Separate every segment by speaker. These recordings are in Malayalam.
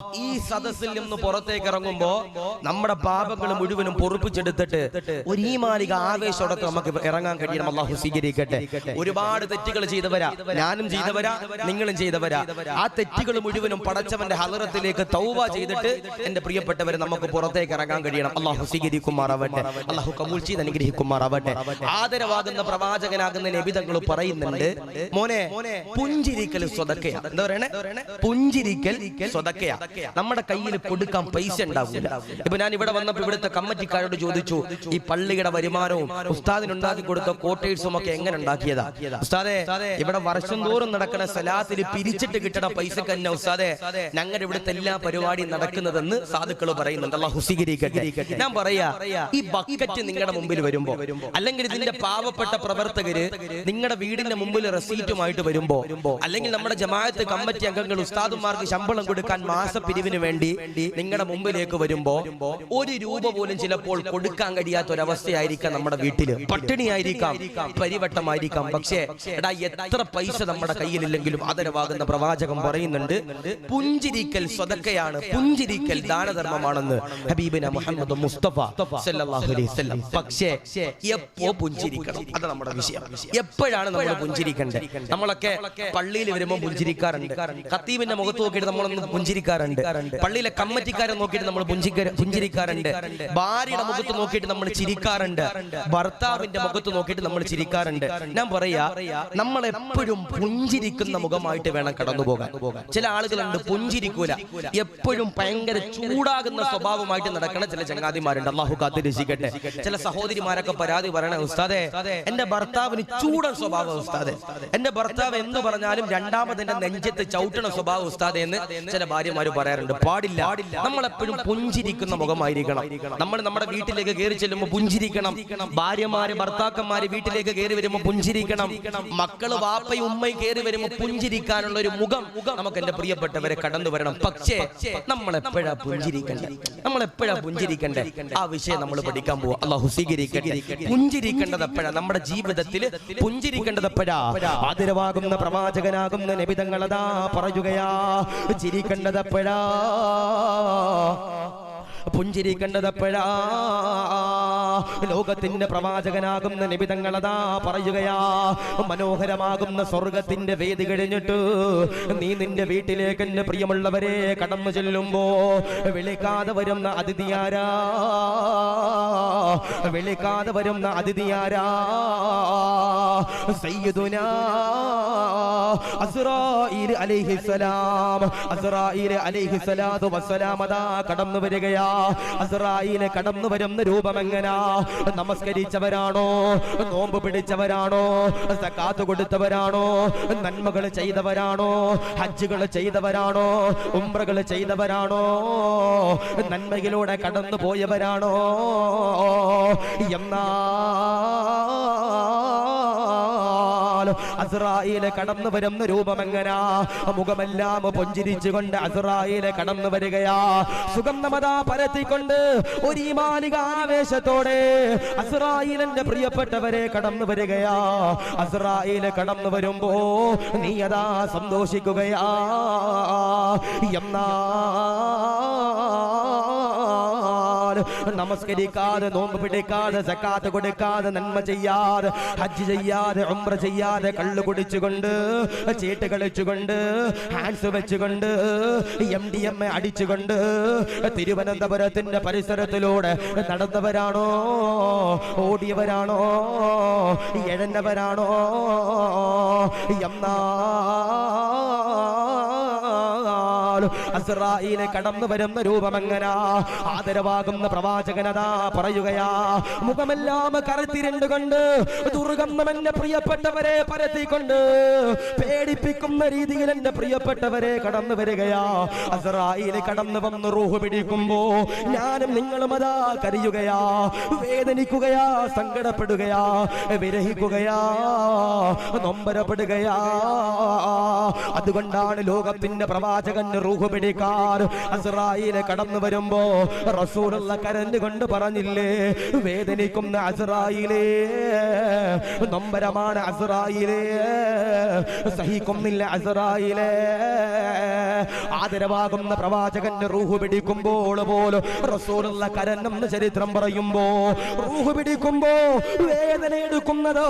Speaker 1: ഈ സദസ്സിൽ നിന്ന് പുറത്തേക്ക് ഇറങ്ങുമ്പോ നമ്മുടെ പാപങ്ങൾ മുഴുവനും പൊറുപ്പിച്ചെടുത്തിട്ട് ഒരു ഈമാനിക ആവേശത്തോടെ നമുക്ക് ഇറങ്ങാൻ കഴിയണം. അല്ലാഹു സ്വീകരിക്കട്ടെ. ഒരുപാട് തെറ്റുകൾ ചെയ്തവരാ, ഞാനും ചെയ്തവരാ, നിങ്ങളും ചെയ്തവരാ. ആ തെറ്റുകൾ മുഴുവനും പടച്ചവന്റെ ഹളറത്തിലേക്ക് തൗബ ചെയ്തിട്ട് എന്റെ പ്രിയപ്പെട്ടവരെ നമുക്ക് പുറത്തേക്ക് ഇറങ്ങാൻ കഴിയണം. അല്ലാഹു സ്വീകരിക്കുമാറാവട്ടെ. അല്ലാഹു കബൂൽ ചെയ്ത് അനുഗ്രഹിക്കുമാറാവട്ടെ. ആദരവാകുന്ന പ്രവാചകനാകുന്ന നബി തങ്ങൾ പറയുന്നുണ്ട്, മോനെ പുഞ്ചിരിക്കൽ സ്വതക്കയാ. എന്താ പറയണേ? പുഞ്ചിരിക്കൽ സ്വതക്കയാ. നമ്മുടെ കയ്യിൽ കൊടുക്കാൻ പൈസ ഉണ്ടാവില്ല. ഇപ്പൊ ഞാൻ ഇവിടെ വന്നപ്പോ ഇവിടുത്തെ കമ്മിറ്റിക്കാരോട് ചോദിച്ചു, ഈ പള്ളിയുടെ വരുമാനവും ഉസ്താദിനുണ്ടാക്കി കൊടുത്ത കോട്ടേഴ്സും ഒക്കെ എങ്ങനെ ഉണ്ടാക്കിയതാ ഉസ്താദെ? ഇവിടെ വർഷം തോറും നടക്കുന്ന സലാത്തിൽ പിരിച്ചിട്ട് കിട്ടണ പൈസക്ക് തന്നെ ഉസ്താദെ ഞങ്ങളുടെ ഇവിടുത്തെ എല്ലാ പരിപാടിയും നടക്കുന്നതെന്ന് സാധുക്കൾ പറയുന്നുണ്ട്. അല്ലാഹു സ്വീകരിക്കട്ടെ. ഞാൻ പറയാ, ഈ ബക്കറ്റ് നിങ്ങളുടെ മുമ്പിൽ വരുമ്പോ, അല്ലെങ്കിൽ ഇതിന്റെ പാവപ്പെട്ട പ്രവർത്തകര് നിങ്ങളുടെ വീടിന്റെ മുമ്പിൽ റെസീറ്റുമായിട്ട് വരുമ്പോ, അല്ലെങ്കിൽ നമ്മുടെ ജമാഅത്ത് കമ്മിറ്റി അംഗങ്ങൾ ഉസ്താദുമാർക്ക് ശമ്പളം കൊടുക്കാൻ മാസപ്പിരിവിന് വേണ്ടി നിങ്ങളുടെ മുമ്പിലേക്ക് വരുമ്പോ ഒരു രൂപ പോലും ചിലപ്പോൾ കൊടുക്കാൻ കഴിയാത്ത ഒരവസ്ഥയായിരിക്കാം. നമ്മുടെ വീട്ടില് പട്ടിണിയായിരിക്കാം, പരിവട്ടമായിരിക്കാം. പക്ഷേ എടാ, എത്ര പൈസ നമ്മുടെ കയ്യിലില്ലെങ്കിലും ആദരവാകുന്ന പ്രവാചകൻ പറയുന്നുണ്ട്, പുഞ്ചിരിക്കൽ സ്വതക്കയാണ്, പുഞ്ചിരിക്കൽ ദാനധർമ്മമാണെന്ന് ഹബീബിന മുഹമ്മദ് മുസ്തഫ സല്ലല്ലാഹു അലൈഹി വസല്ലം. പക്ഷേ എപ്പോ പുഞ്ചിരിക്കണം? അത് നമ്മുടെ വിഷയം. എപ്പോഴാണ് നമ്മൾ പുഞ്ചിരിക്കേണ്ടത്? നമ്മളൊക്കെ പള്ളിയിൽ വരുമ്പോൾ പുഞ്ചിരിക്കാറുണ്ട്, ഖത്തീബിന്റെ മുഖത്ത് നോക്കിയിട്ട് നമ്മളൊന്ന് പുഞ്ചിരിക്കാറുണ്ട്, പള്ളിയിലെ കമ്മിറ്റിക്കാരെ നോക്കിയിട്ട് നമ്മൾ പുഞ്ചിരിക്കാറുണ്ട്, ഭാര്യയുടെ മുഖത്ത് നോക്കിയിട്ട് നമ്മൾ ചിരിക്കാറുണ്ട്, ഭർത്താവിന്റെ മുഖത്ത് നോക്കിയിട്ട് നമ്മൾ ചിരിക്കാറുണ്ട്. ഞാൻ പറയാ, നമ്മൾ എപ്പോഴും പുഞ്ചിരിക്കുന്ന മുഖമായിട്ട് വേണം കടന്നു പോകാൻ. ചില ആളുകളുണ്ട് പുഞ്ചിരിക്കൂല, എപ്പോഴും ഭയങ്കര ചൂടാകുന്ന സ്വഭാവമായിട്ട് നടക്കുന്ന ചില ചങ്ങാതിമാരുണ്ട്. അല്ലാഹു കാത്ത് രക്ഷിക്കട്ടെ. ചില സഹോദരിമാരൊക്കെ പരാതി പറയണ, ഉസ്താദെ എന്റെ ഭർത്താവിന് ചൂടൻ സ്വഭാവം ഉസ്താദെ, എന്റെ ഭർത്താവ് എന്ന് പറഞ്ഞാലും രണ്ടാമതെന്റെ നെഞ്ചത്ത് ചവിട്ടണ സ്വഭാവം ഉസ്താദെ എന്ന് ചില ഭാര്യമാര് പറയാറുണ്ട്. പാടില്ല. നമ്മളെപ്പോഴും പുഞ്ചിരിക്കുന്ന മുഖമായിരിക്കണം. നമ്മൾ നമ്മുടെ വീട്ടിലേക്ക് കയറി ചെല്ലുമ്പോൾ പുഞ്ചിരിക്കണം. ഭാര്യമാര് ഭർത്താക്കന്മാര് വീട്ടിലേക്ക് കയറി വരുമ്പോൾ പുഞ്ചിരിക്കണം. മക്കള് വാപ്പയും ഉമ്മയും കയറി വരുമ്പോൾ പുഞ്ചിരിക്കാനുള്ള ഒരു മുഖം നമുക്ക് എന്റെ പ്രിയപ്പെട്ടവരെ കടന്നു വരണം. പക്ഷേ നമ്മൾ എപ്പോഴാ പുഞ്ചിരിക്കണ്ടേ? നമ്മൾ എപ്പോഴാ പുഞ്ചിരിക്കണ്ടേ? ആ വിഷയം നമ്മൾ പഠിക്കാൻ പോവാ. അല്ലാഹു സ്വീകരിക്കട്ടെ. പുഞ്ചിരിക്കേണ്ടത് എപ്പോഴാ? നമ്മുടെ ജീവിതത്തിൽ പുഞ്ചിരിക്കേണ്ടത് എപ്പോഴാ? ആദരവാകുന്ന പ്രവാചകനാകുന്ന നബി തങ്ങൾ അതാ പറയുകയാ, ചിരിക്കേണ്ടത് എപ്പോഴാ? പുഞ്ചിരിക്കേണ്ടതെപ്പോഴാ? ലോകത്തിന്റെ പ്രവാചകനാകുന്ന നബി തങ്ങൾ അതാ പറയുകയാ, മനോഹരമാകുന്ന സ്വർഗത്തിന്റെ വേദി കഴിഞ്ഞിട്ട് നീ നിന്റെ വീട്ടിലേക്ക് എന്റെ പ്രിയമുള്ളവരെ കടന്നു ചെല്ലുമ്പോ വിളിക്കാതെ വരുന്ന അതിഥിയാരാ? വിളിക്കാതെ വരുന്ന അതിഥിയാരാ? സയ്യിദുനാ അസ്റായീൽ അലൈഹിസ്സലാം. അസ്റായീൽ അലൈഹിസ്സലാത്തു വസ്സലാം അതാ കടന്നു വരികയാ. അസ്റായീൽ കടന്നു വരുന്ന രൂപം എങ്ങനാ? നമസ്കരിച്ചവരാണോ? നോമ്പ് പിടിച്ചവരാണോ? സകാത്ത് കൊടുത്തവരാണോ? നന്മകൾ ചെയ്തവരാണോ? ഹജ്ജുകൾ ചെയ്തവരാണോ? ഉംറകൾ ചെയ്തവരാണോ? നന്മയിലൂടെ കടന്നു പോയവരാണോ? എന്നാ അസ്റായീല് കടന്നു വരുന്ന രൂപം എങ്ങനാ? മുഖമെല്ലാം പുഞ്ചിരിച്ചുകൊണ്ട് അസ്റായീല് കടന്നു വരികയാ. സുഗന്ധമതാ പരത്തിക്കൊണ്ട് ഒരു ഈമാനിക ആവേശത്തോടെ അസ്റായീലിന്റെ പ്രിയപ്പെട്ടവരെ കടന്നു വരികയാ. അസ്റായീല് കടന്നു വരുമ്പോ നീ അതാ സന്തോഷിക്കുകയാ. എന്നാ നമസ്കരിക്കാതെ, നോമ്പ് പിടിക്കാതെ, സകാത്ത് കൊടുക്കാതെ, നന്മ ചെയ്യാതെ, ഹജ്ജ് ചെയ്യാതെ, ഉംറ ചെയ്യാതെ, കള്ളു കുടിച്ചുകൊണ്ട്, ചീട്ട് കളിച്ചുകൊണ്ട്, ഹാൻസ് വെച്ചുകൊണ്ട്, MDMA അടിച്ചുകൊണ്ട് തിരുവനന്തപുരത്തിന്റെ പരിസരത്തിലൂടെ നടന്നവരാണോ? ഓടിയവരാണോ? എഴഞ്ഞവരാണോ? എന്നാ അസ്റായീല് കടന്നു വരുന്ന രൂപം എങ്ങനാ? ആദരവാകുന്ന പ്രവാചകനതാ പറയുകയാ, മുഖമെല്ലാം കറുത്തിരണ്ടുകൊണ്ട്, ദുർഗന്ധം എന്റെ പ്രിയപ്പെട്ടവരെ പരത്തിക്കൊണ്ട്, പേടിപ്പിക്കുന്ന രീതിയിൽ എന്റെ പ്രിയപ്പെട്ടവരെ കടന്നു വരികയാ. അസ്റായീല് കടന്നു വന്ന് റൂഹ് പിടിക്കുമ്പോ ഞാനും നിങ്ങളും അതാ കരയുകയാ, വേദനിക്കുകയാ, സങ്കടപ്പെടുകയാ, വിരഹിക്കുകയാ, നൊമ്പരപ്പെടുകയാ. അതുകൊണ്ടാണ് ലോകത്തിന്റെ പ്രവാചകൻ റൂഹ് റൂഹ് പിടിക്കാൻ അസ്റായീൽ കടന്നു വരുമ്പോ റസൂലുള്ള കരഞ്ഞുകൊണ്ട് പറഞ്ഞില്ലേ, വേദനിക്കുന്ന അസ്റായീലേ, നൊമ്പരമാണ് അസ്റായീലേ, സഹിക്കുന്നില്ല അസ്റായീലേ. ആദരവാകുന്ന പ്രവാചകന്റെ റൂഹ് പിടിക്കുമ്പോൾ പോലും റസൂലുള്ള കരഞ്ഞെന്ന് ചരിത്രം പറയുമ്പോ, റൂഹ് പിടിക്കുമ്പോ വേദന എടുക്കുന്നതോ,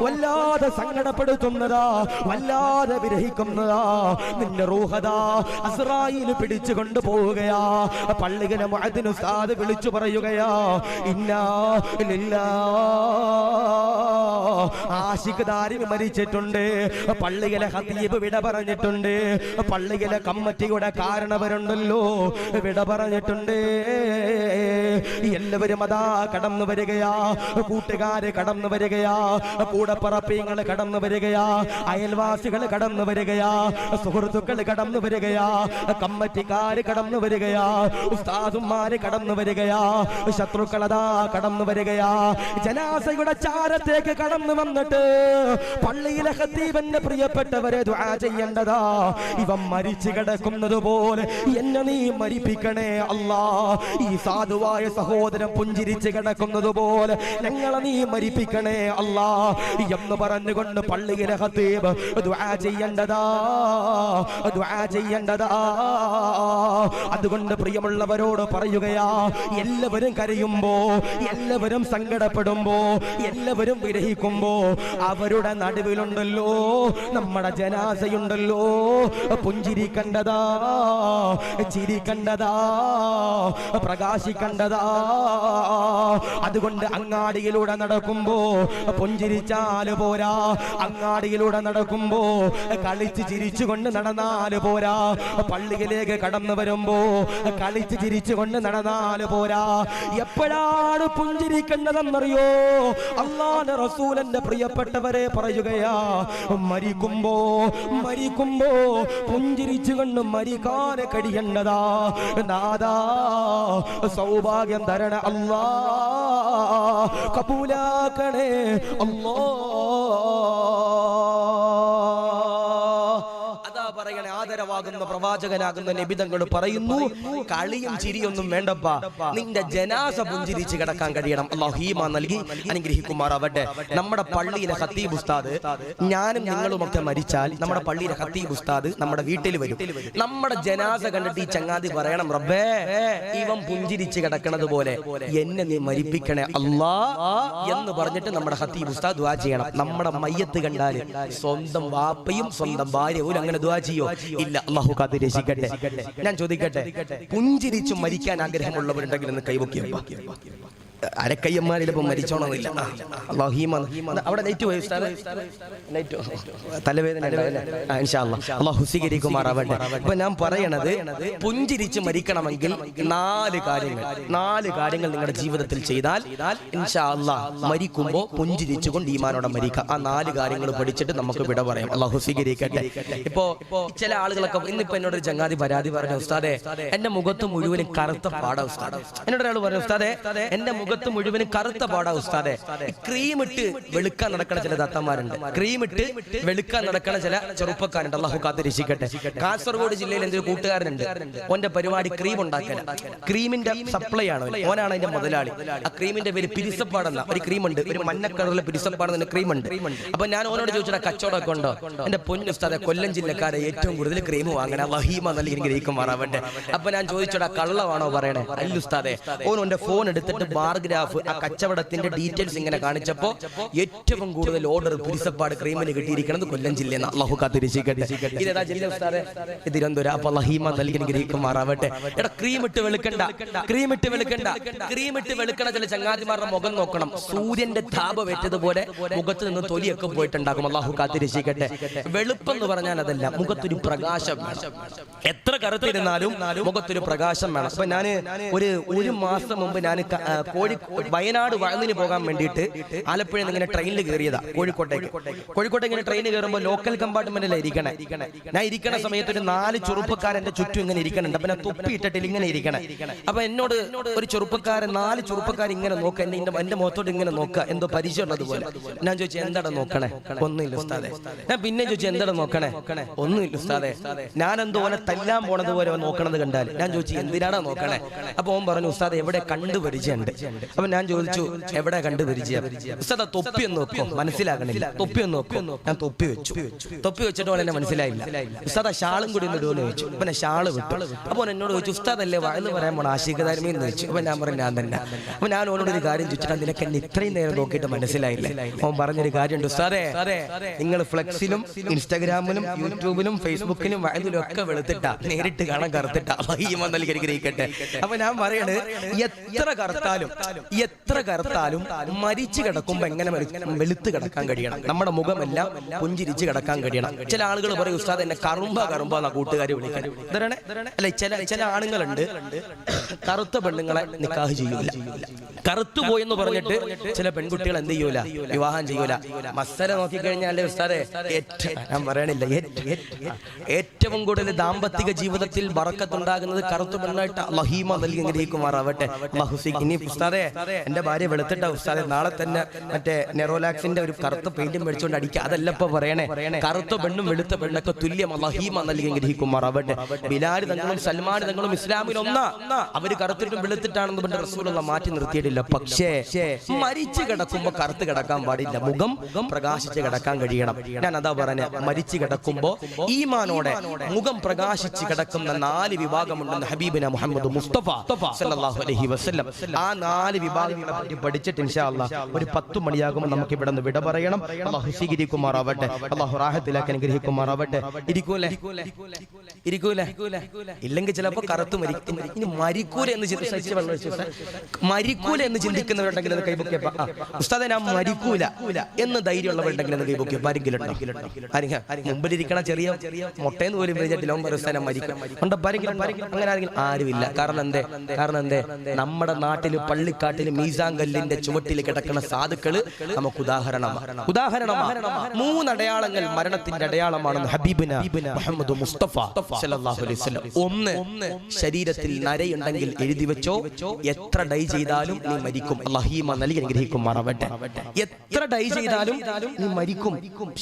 Speaker 1: വല്ലാതെ സങ്കടപ്പെടുത്തുന്നതാ, വല്ലാതെ വിരഹിക്കുന്നതാ. നിന്റെ റൂഹദാ അസ്റായീൽ പിടിച്ചു കൊണ്ടുപോവുകയാ. പള്ളിയിലെ മുഅദ്ദിൻ ഉസ്താദ് വിളിച്ചു പറയുകയാ, ഇന്നാ ലില്ലാഹ്. ആശിഖ് ദാരിമി മരിച്ചിട്ടുണ്ട്, പള്ളിയിലെ ഖതീബ് വിട പറഞ്ഞിട്ടുണ്ട്, പള്ളിയിലെ കമ്മിറ്റിയുടെ കാരണവരുണ്ടല്ലോ വിട പറഞ്ഞിട്ടുണ്ട്. എല്ലാവരും അതാ കടന്നു വരികയാ, കൂട്ടുകാര് കടന്നു വരികയാ, കൂടപ്പറപ്പീങ്ങൾ കടന്നു വരികയാ, അയൽവാസികൾ കടന്നു വരികയാ, സുഹൃത്തുക്കൾ കടന്നു വരികയാ, കമ്മിറ്റിക്കാര് കടന്നു വരികയാ, ഉസ്താദുമാര് കടന്നു വരികയാ, ശത്രുക്കളതാ കടന്നു വരികയാ. ജനാസയുടെ ചാരത്തേക്ക് കടന്നു വന്നിട്ട് പള്ളിയിലെ ഖതീബിന്റെ പ്രിയപ്പെട്ടവരെ ദുആ ചെയ്യേണ്ടതാ. ഇവൻ മരിച്ചു കിടക്കുന്നത് പോലെ എന്നെ നീ മരിപ്പിക്കണേ അല്ലാ. ഈ സാധുവായ സഹോദരൻ പുഞ്ചിരിച്ച് കിടക്കുന്നത് പോലെ ഞങ്ങളെ നീ മരിപ്പിക്കണേ അല്ലാ എന്ന് പറഞ്ഞുകൊണ്ട് പള്ളിയിലെ ഖതീബ് ദുആ ചെയ്യേണ്ടതാ, ദുആ ചെയ്യേണ്ടതാ. അതുകൊണ്ട് പ്രിയമുള്ളവരോട് പറയുകയാ, എല്ലാവരും കരയുമ്പോ, എല്ലാവരും സങ്കടപ്പെടുമ്പോ, എല്ലാവരും വിരഹിക്കുമ്പോ അവരുടെ നടുവിലുണ്ടല്ലോ നമ്മുടെ ജനാസയുണ്ടല്ലോ. പുഞ്ചിരിക്കണ്ടതാ, ചിരിക്കണ്ടതാ, പ്രകാശിക്കണ്ടതാ. അതുകൊണ്ട് അങ്ങാടിയിലൂടെ നടക്കുമ്പോ പുഞ്ചിരിച്ചാല് പോരാ, അങ്ങാടിയിലൂടെ നടക്കുമ്പോ കളിച്ച് ചിരിച്ചുകൊണ്ട് നടന്നാല് പോരാ, പള്ളിയിലേക്ക് കടന്നു വരുമ്പോ കളിച്ച് ചിരിച്ചുകൊണ്ട് നടന്നാല് പോരാ. എപ്പോഴാണ് പുഞ്ചിരിക്കേണ്ടതെന്നറിയോ? അല്ലാഹുവിന്റെ റസൂലിന്റെ പ്രിയപ്പെട്ടവരെ പറയുകയാ, മരിക്കുമ്പോ പുഞ്ചിരിച്ചുകൊണ്ട് മരിക്കാൻ കഴിയേണ്ടതാ. നാദാ സൗഭാഗ്യം തരണ അല്ലാ, കബൂലാക്കണേ അല്ലാ. പറയണേ, ആദരവാകുന്ന പ്രവാചകനാകുന്ന നബിതങ്ങൾ പറയുന്നു, കളിയും ചിരിയൊന്നും വേണ്ടപ്പാ, നിന്റെ ജനാസ പുഞ്ചിരിച്ച് കിടക്കാൻ കഴിയണം. അല്ലാഹു ഈമാൻ നൽകി അനുഗ്രഹിക്കുമാറാവട്ടെ. നമ്മുടെ പള്ളിയിലെ ഖതീബ് ഉസ്താദ്, ഞാനും നിങ്ങളുമൊക്കെ മരിച്ചാൽ നമ്മുടെ പള്ളിയിലെ ഖതീബ് ഉസ്താദ് നമ്മുടെ വീട്ടിൽ വരും. നമ്മുടെ ജനാസ കണ്ടിട്ട് ഈ ചങ്ങാതി പറയണം, റബ്ബേ ഇവൻ പുഞ്ചിരിച്ച് കിടക്കണത് പോലെ എന്നെ നീ മരിപ്പിക്കണേ അല്ലാ എന്ന് പറഞ്ഞിട്ട് നമ്മുടെ ഖതീബ് ഉസ്താദ് ദുആ ചെയ്യണം. നമ്മുടെ മയ്യത്ത് കണ്ടാല് സ്വന്തം വാപ്പയും സ്വന്തം ഭാര്യയും അങ്ങനെ ദുആ ചെയ്യോ? ഇല്ല. അല്ലാഹു കാത്ത് രക്ഷിക്കട്ടെ. ഞാൻ ചോദിക്കട്ടെ, പുഞ്ചിരിച്ചു മരിക്കാൻ ആഗ്രഹമുള്ളവരുണ്ടെങ്കിൽ ഒന്ന് കൈവക്കിയോ? അരക്കയ്യന്മാരിലിപ്പോ മരിച്ചോണമെന്നില്ല. അവിടെ ലൈറ്റ് പോയി, തലവേദന അല്ലാഹു സ്വീകരിക്കുമാറാവട്ടെ. അപ്പൊ ഞാൻ പറയണത്, പുഞ്ചിരിച്ച് മരിക്കണമെങ്കിൽ നാല് കാര്യങ്ങൾ നിങ്ങളുടെ ജീവിതത്തിൽ ചെയ്താൽ ഇൻഷാ അല്ലാഹ് മരിക്കുമ്പോ പുഞ്ചിരിച്ചുകൊണ്ട് ഈമാനോടെ മരിക്കാം. ആ നാല് കാര്യങ്ങൾ പഠിച്ചിട്ട് നമുക്ക് വിട പറയാം. അല്ലാഹു സ്വീകരിക്കട്ടെ. ഇപ്പോ ചില ആളുകളൊക്കെ ഇന്നിപ്പോ എന്നോടൊരു ചങ്ങാതി പരാതി പറഞ്ഞു, ഉസ്താദേ എന്റെ മുഖത്ത് മുഴുവനും കറുത്ത പാടാ ഉസ്താദേ. എന്നോട് ഒരാൾ പറഞ്ഞു, ഉസ്താദേ എന്റെ മുഖത്ത് മുഴുവനും കറുത്ത പാടാ ഉസ്താദെ. ക്രീം ഇട്ട് വെളുക്കാൻ നടക്കണ ചില ദത്തന്മാരുണ്ട്, ക്രീം ഇട്ട് വെളുക്കാൻ നടക്കണ ചില ചെറുപ്പക്കാരുണ്ട്. അല്ലാഹു കാത്ത് രക്ഷിക്കട്ടെ. കാസർഗോഡ് ജില്ലയിൽ എന്റെ ഒരു കൂട്ടുകാരനുണ്ട്, ഓന്റെ പരിപാടി ക്രീം ഉണ്ടാക്കല. ക്രീമിന്റെ സപ്ലൈ ആണ്, ഓനാണ് അതിന്റെ മുതലാളി. ആ ക്രീമിന്റെ പേര് പിരിസപ്പാടെന്ന ഒരു ക്രീം ഉണ്ട്, ഒരു മഞ്ഞക്കളറിലെ പിരിസപ്പാടെന്ന ക്രീം ഉണ്ട്. അപ്പൊ ഞാൻ ഓനോട് ചോദിച്ചാ കച്ചവടമൊക്കെ ഉണ്ടോ? എന്റെ പൊന്നു ഉസ്താദെ, കൊല്ലം ജില്ലക്കാരെ ഏറ്റവും കൂടുതൽ ക്രീം വാങ്ങണ അല്ലാഹു നല്ല ഗ്രഹിക്കുമാറാവട്ടെ. അപ്പൊ ഞാൻ ചോദിച്ചോടാ കള്ളമാണോ പറയണേ? അല്ല ഉസ്താദെ. ഓന്റെ ഫോൺ എടുത്തിട്ട് ബാർഗ്രാഫ് ആ കച്ചവടത്തിന്റെ ഡീറ്റെയിൽസ് ഇങ്ങനെ കാണിച്ചപ്പോ ഏറ്റവും കൂടുതൽ ഓർഡർ പിരിസപ്പാട് ക്രീമിന് കിട്ടിയിരിക്കുന്നത് കൊല്ലം ജില്ലയിൽ. അല്ലാഹു കാത്ത് രക്ഷിക്കട്ടെ. ഇതേതാ ജില്ല ഉസ്താദെ? തിരുവനന്തപുരം. അപ്പൊ അല്ലാഹു നല്ല ഗ്രഹിക്കുമാറാവട്ടെ. എടാ ക്രീം ഇട്ട് വെളുക്കണ്ട, ക്രീം ഇട്ട് വെളുക്കണ ചില ചങ്ങാതിമാരുടെ മുഖം നോക്കണം, സൂര്യന്റെ താപമേറ്റതുപോലെ മുഖത്ത് നിന്ന് തൊലിയൊക്കെ പോയിട്ടുണ്ടാകും. അല്ലാഹു കാത്ത് രക്ഷിക്കട്ടെ. വെളുപ്പെന്ന് പറഞ്ഞാൽ അതല്ല, മുഖത്തൊരു പ്രകാശം വേണം. എത്ര കറുത്തിരുന്നാലും മുഖത്തൊരു പ്രകാശം വേണം. അപ്പൊ ഞാന് ഒരു മാസം മുമ്പ് ഞാൻ വയനാട് വഴന്നിന് പോകാൻ വേണ്ടിയിട്ട് ആലപ്പുഴയിൽ നിന്ന് ഇങ്ങനെ ട്രെയിനിൽ കയറിയതാ കോഴിക്കോട്ടേക്ക് ഇങ്ങനെ ട്രെയിൻ കയറുമ്പോൾ ലോക്കൽ കമ്പാർട്ട്മെന്റിലാണ് ഇരിക്കണേ. ഞാൻ ഇരിക്കണ സമയത്ത് ഒരു 4 ചെറുപ്പക്കാരന്റെ ചുറ്റും ഇങ്ങനെ ഇരിക്കണുണ്ട്. അപ്പൊ ഞാൻ തൊപ്പി ഇട്ടിട്ടില്ല, ഇങ്ങനെ ഇരിക്കണേ. അപ്പൊ എന്നോട് ഒരു 4 ചെറുപ്പക്കാർ ഇങ്ങനെ നോക്കുക, എന്റെ മുഖത്തോട്ട് ഇങ്ങനെ നോക്കുക, എന്തോ പരിചയമുള്ളത് പോലെ. ഞാൻ ചോദിച്ചു എന്താടാ നോക്കണേ? ഒന്നുമില്ല ഉസ്താദേ. ഞാൻ പിന്നെ ചോദിച്ചു എന്താടാ നോക്കണേ? ഒന്നുമില്ല ഉസ്താദേ. ഞാൻ എന്തോ ഓനെ തല്ലാൻ പോണത് പോലെ നോക്കണത് കണ്ടാൽ ഞാൻ ചോദിച്ചു എന്തിനാടാ നോക്കണേ? അപ്പൊ ഓൻ പറഞ്ഞു ഉസ്താദ് എവിടെ കണ്ടു പരിചയമുണ്ട്. അപ്പൊ ഞാൻ ചോദിച്ചു എവിടെ കണ്ടു പരിചയം? ഉസ്താദ് തൊപ്പി ഒന്ന് നോക്കോ, മനസ്സിലാകണില്ല, തൊപ്പി ഒന്ന് നോക്കോ. ഞാൻ തൊപ്പി വെച്ചിട്ട് എന്നെ മനസ്സിലായില്ല. ഉസ്താദ് ഷാളും കൂടി ഒന്ന് ഇടുമെന്ന് ചോദിച്ചു. അപ്പൊ ഞാൻ ഷാള് വിട്ടു. അപ്പൊ എന്നോട് ചോദിച്ചു ഉസ്താദ് അല്ലേ വഴന്ന് പറയാൻ പോണ ആശികതാരമേ എന്ന് ചോദിച്ചു. അപ്പൊ ഞാൻ പറഞ്ഞു ഞാൻ തന്നെ. അപ്പൊ ഞാൻ ഓനോട് ഒരു കാര്യം ചോദിച്ചിട്ട് നിനക്ക് എന്നെ ഇത്രയും നേരം നോക്കിയിട്ട് മനസ്സിലായില്ല. അവൻ പറഞ്ഞൊരു കാര്യമുണ്ട് ഉസ്താദേ, നിങ്ങൾ ഫ്ലെക്സിലും ഇൻസ്റ്റാഗ്രാമിലും യൂട്യൂബിലും ഫേസ്ബുക്കിലും വഴതിലും ഒക്കെ വെളുത്തിട്ടാ, നേരിട്ട് കാണാൻ കറുത്തിട്ടാ. ഗ്രഹിക്കട്ടെ. അപ്പൊ ഞാൻ പറയണ് എത്ര കറുത്താലും മരിച്ചു കിടക്കുമ്പോ എങ്ങനെ വെളുത്ത് കിടക്കാൻ കഴിയണം? നമ്മുടെ മുഖമെല്ലാം പുഞ്ചിരിച്ച് കിടക്കാൻ കഴിയണം. ചില ആളുകൾ പറയും ഉസ്താദ് എന്നെ കറുമ്പ എന്നാ കൂട്ടുകാരെ വിളിക്കാൻ. അല്ലെ ചില ആണുങ്ങളുണ്ട് കറുത്ത പെണ്ണുങ്ങളെ നിക്കാഹ് ചെയ്യൂല. കറുത്തു പോയെന്ന് പറഞ്ഞിട്ട് ചില പെൺകുട്ടികൾ എന്ത് ചെയ്യൂല? വിവാഹം ചെയ്യൂല. മസ്സല നോക്കിക്കഴിഞ്ഞാലേ ഉസ്താദെ ഞാൻ പറയണില്ല, ഏറ്റവും കൂടുതൽ ദാമ്പത്തിക ജീവിതത്തിൽ ബറക്കത്തുണ്ടാകുന്നത് കറുത്ത പെണ്ണായിട്ട് ലഹീമ നൽകി ഗ്രഹിക്കുമാറാവട്ടെ. ഇനി ഉസ്താദെ എന്റെ ഭാര്യ വെളുത്തിട്ട ഉസ്താദെ നാളെ തന്നെ മറ്റേ നെറോലാക്സിന്റെ ഒരു കറുത്ത പെയിന്റും മേടിച്ചുകൊണ്ട് അടിക്കുക. അതല്ല ഇപ്പൊ പറയണേ. കറുത്ത പെണ്ണും വെളുത്ത പെണ്ണൊക്കെ തുല്യം ലഹീമ നൽകി ഗ്രഹിക്കുമാറാവട്ടെ. ബിലാൽ തങ്ങളും സൽമാൻ തങ്ങളും ഇസ്ലാമിൽ ഒന്നാ. അവര് കറുത്തിട്ടും വെളുത്തിട്ടാണെന്ന് പറഞ്ഞ റസൂലുള്ള മാറ്റി നിർത്തിയിട്ടില്ല. പക്ഷേ മരിച്ചു കിടക്കുമ്പോ കറുത്ത് കിടക്കാൻ പാടില്ല. മുഖം പ്രകാശിച്ച് കിടക്കാൻ കഴിയണം. ഞാൻ അതാ പറഞ്ഞ മരിച്ചു കിടക്കുമ്പോ ഈമാനോടെ മുഖം പ്രകാശിച്ച് കിടക്കുന്ന 4 വിഭാഗമുണ്ടെന്ന് ഹബീബിന മുഹമ്മദ് മുസ്തഫ സല്ലല്ലാഹു അലൈഹി വസല്ലം. ആ 4 വിഭാഗങ്ങളെ പറ്റി പഠിച്ചിട്ട് ഇൻഷാ അല്ലാഹ് ഒരു 10 മണിയാകുമ്പോൾ നമുക്ക് ഇവിടെ നിന്ന് വിട പറയണം. അല്ലാഹു സ്വീകരിക്കുമാറാവട്ടെ. അല്ലാഹു റാഹത്തിലാക്കി അനുഗ്രഹിക്കുമാറാവട്ടെ. ഇരിക്കൂലേ? ഇല്ലെങ്കിൽ ചിലപ്പോ കറുത്ത് മരിക്കും. ഇനി മരിക്കൂല എന്ന് ചിന്തിക്കുന്നവരുണ്ടെങ്കിൽ അത് കൈപൊക്കിയപ്പോ ഉസ്താദെ ഞാൻ മരിക്കൂല എന്ന് ധൈര്യമുള്ളവരുണ്ടെങ്കിൽ അത് കൈപൊക്കിയപ്പോ ആരെങ്കിലും മുമ്പിലിരിക്കണ ചെറിയ മുട്ടയെന്ന് പോലും വിചാരിച്ചില്ല മരിക്കും. അങ്ങനെ ആരെങ്കിലും ആരുമില്ല. കാരണം എന്തേ നമ്മുടെ നാട്ടില് പള്ളിക്കാട്ടില് മീസാൻ കല്ലിന്റെ ചുവട്ടിൽ കിടക്കുന്ന സാധുക്കള് നമുക്ക് ഉദാഹരണമാണ്. 3 അടയാളങ്ങൾ മരണത്തിന്റെ അടയാളമാണെന്ന് ഹബീബിന മുഹമ്മദ് മുസ്തഫ സല്ലല്ലാഹു അലൈഹി വസല്ലം. 1, ശരീരത്തിൽ നരയുണ്ടെങ്കിൽ എഴുതി വെച്ചോ, എത്ര ഡൈ ചെയ്താലും നീ മരിക്കും. അല്ലാഹീമ നൽകി അനുഗ്രഹിക്കുമാറാവട്ടെ. എത്ര ഡൈ ചെയ്താലും നീ മരിക്കും.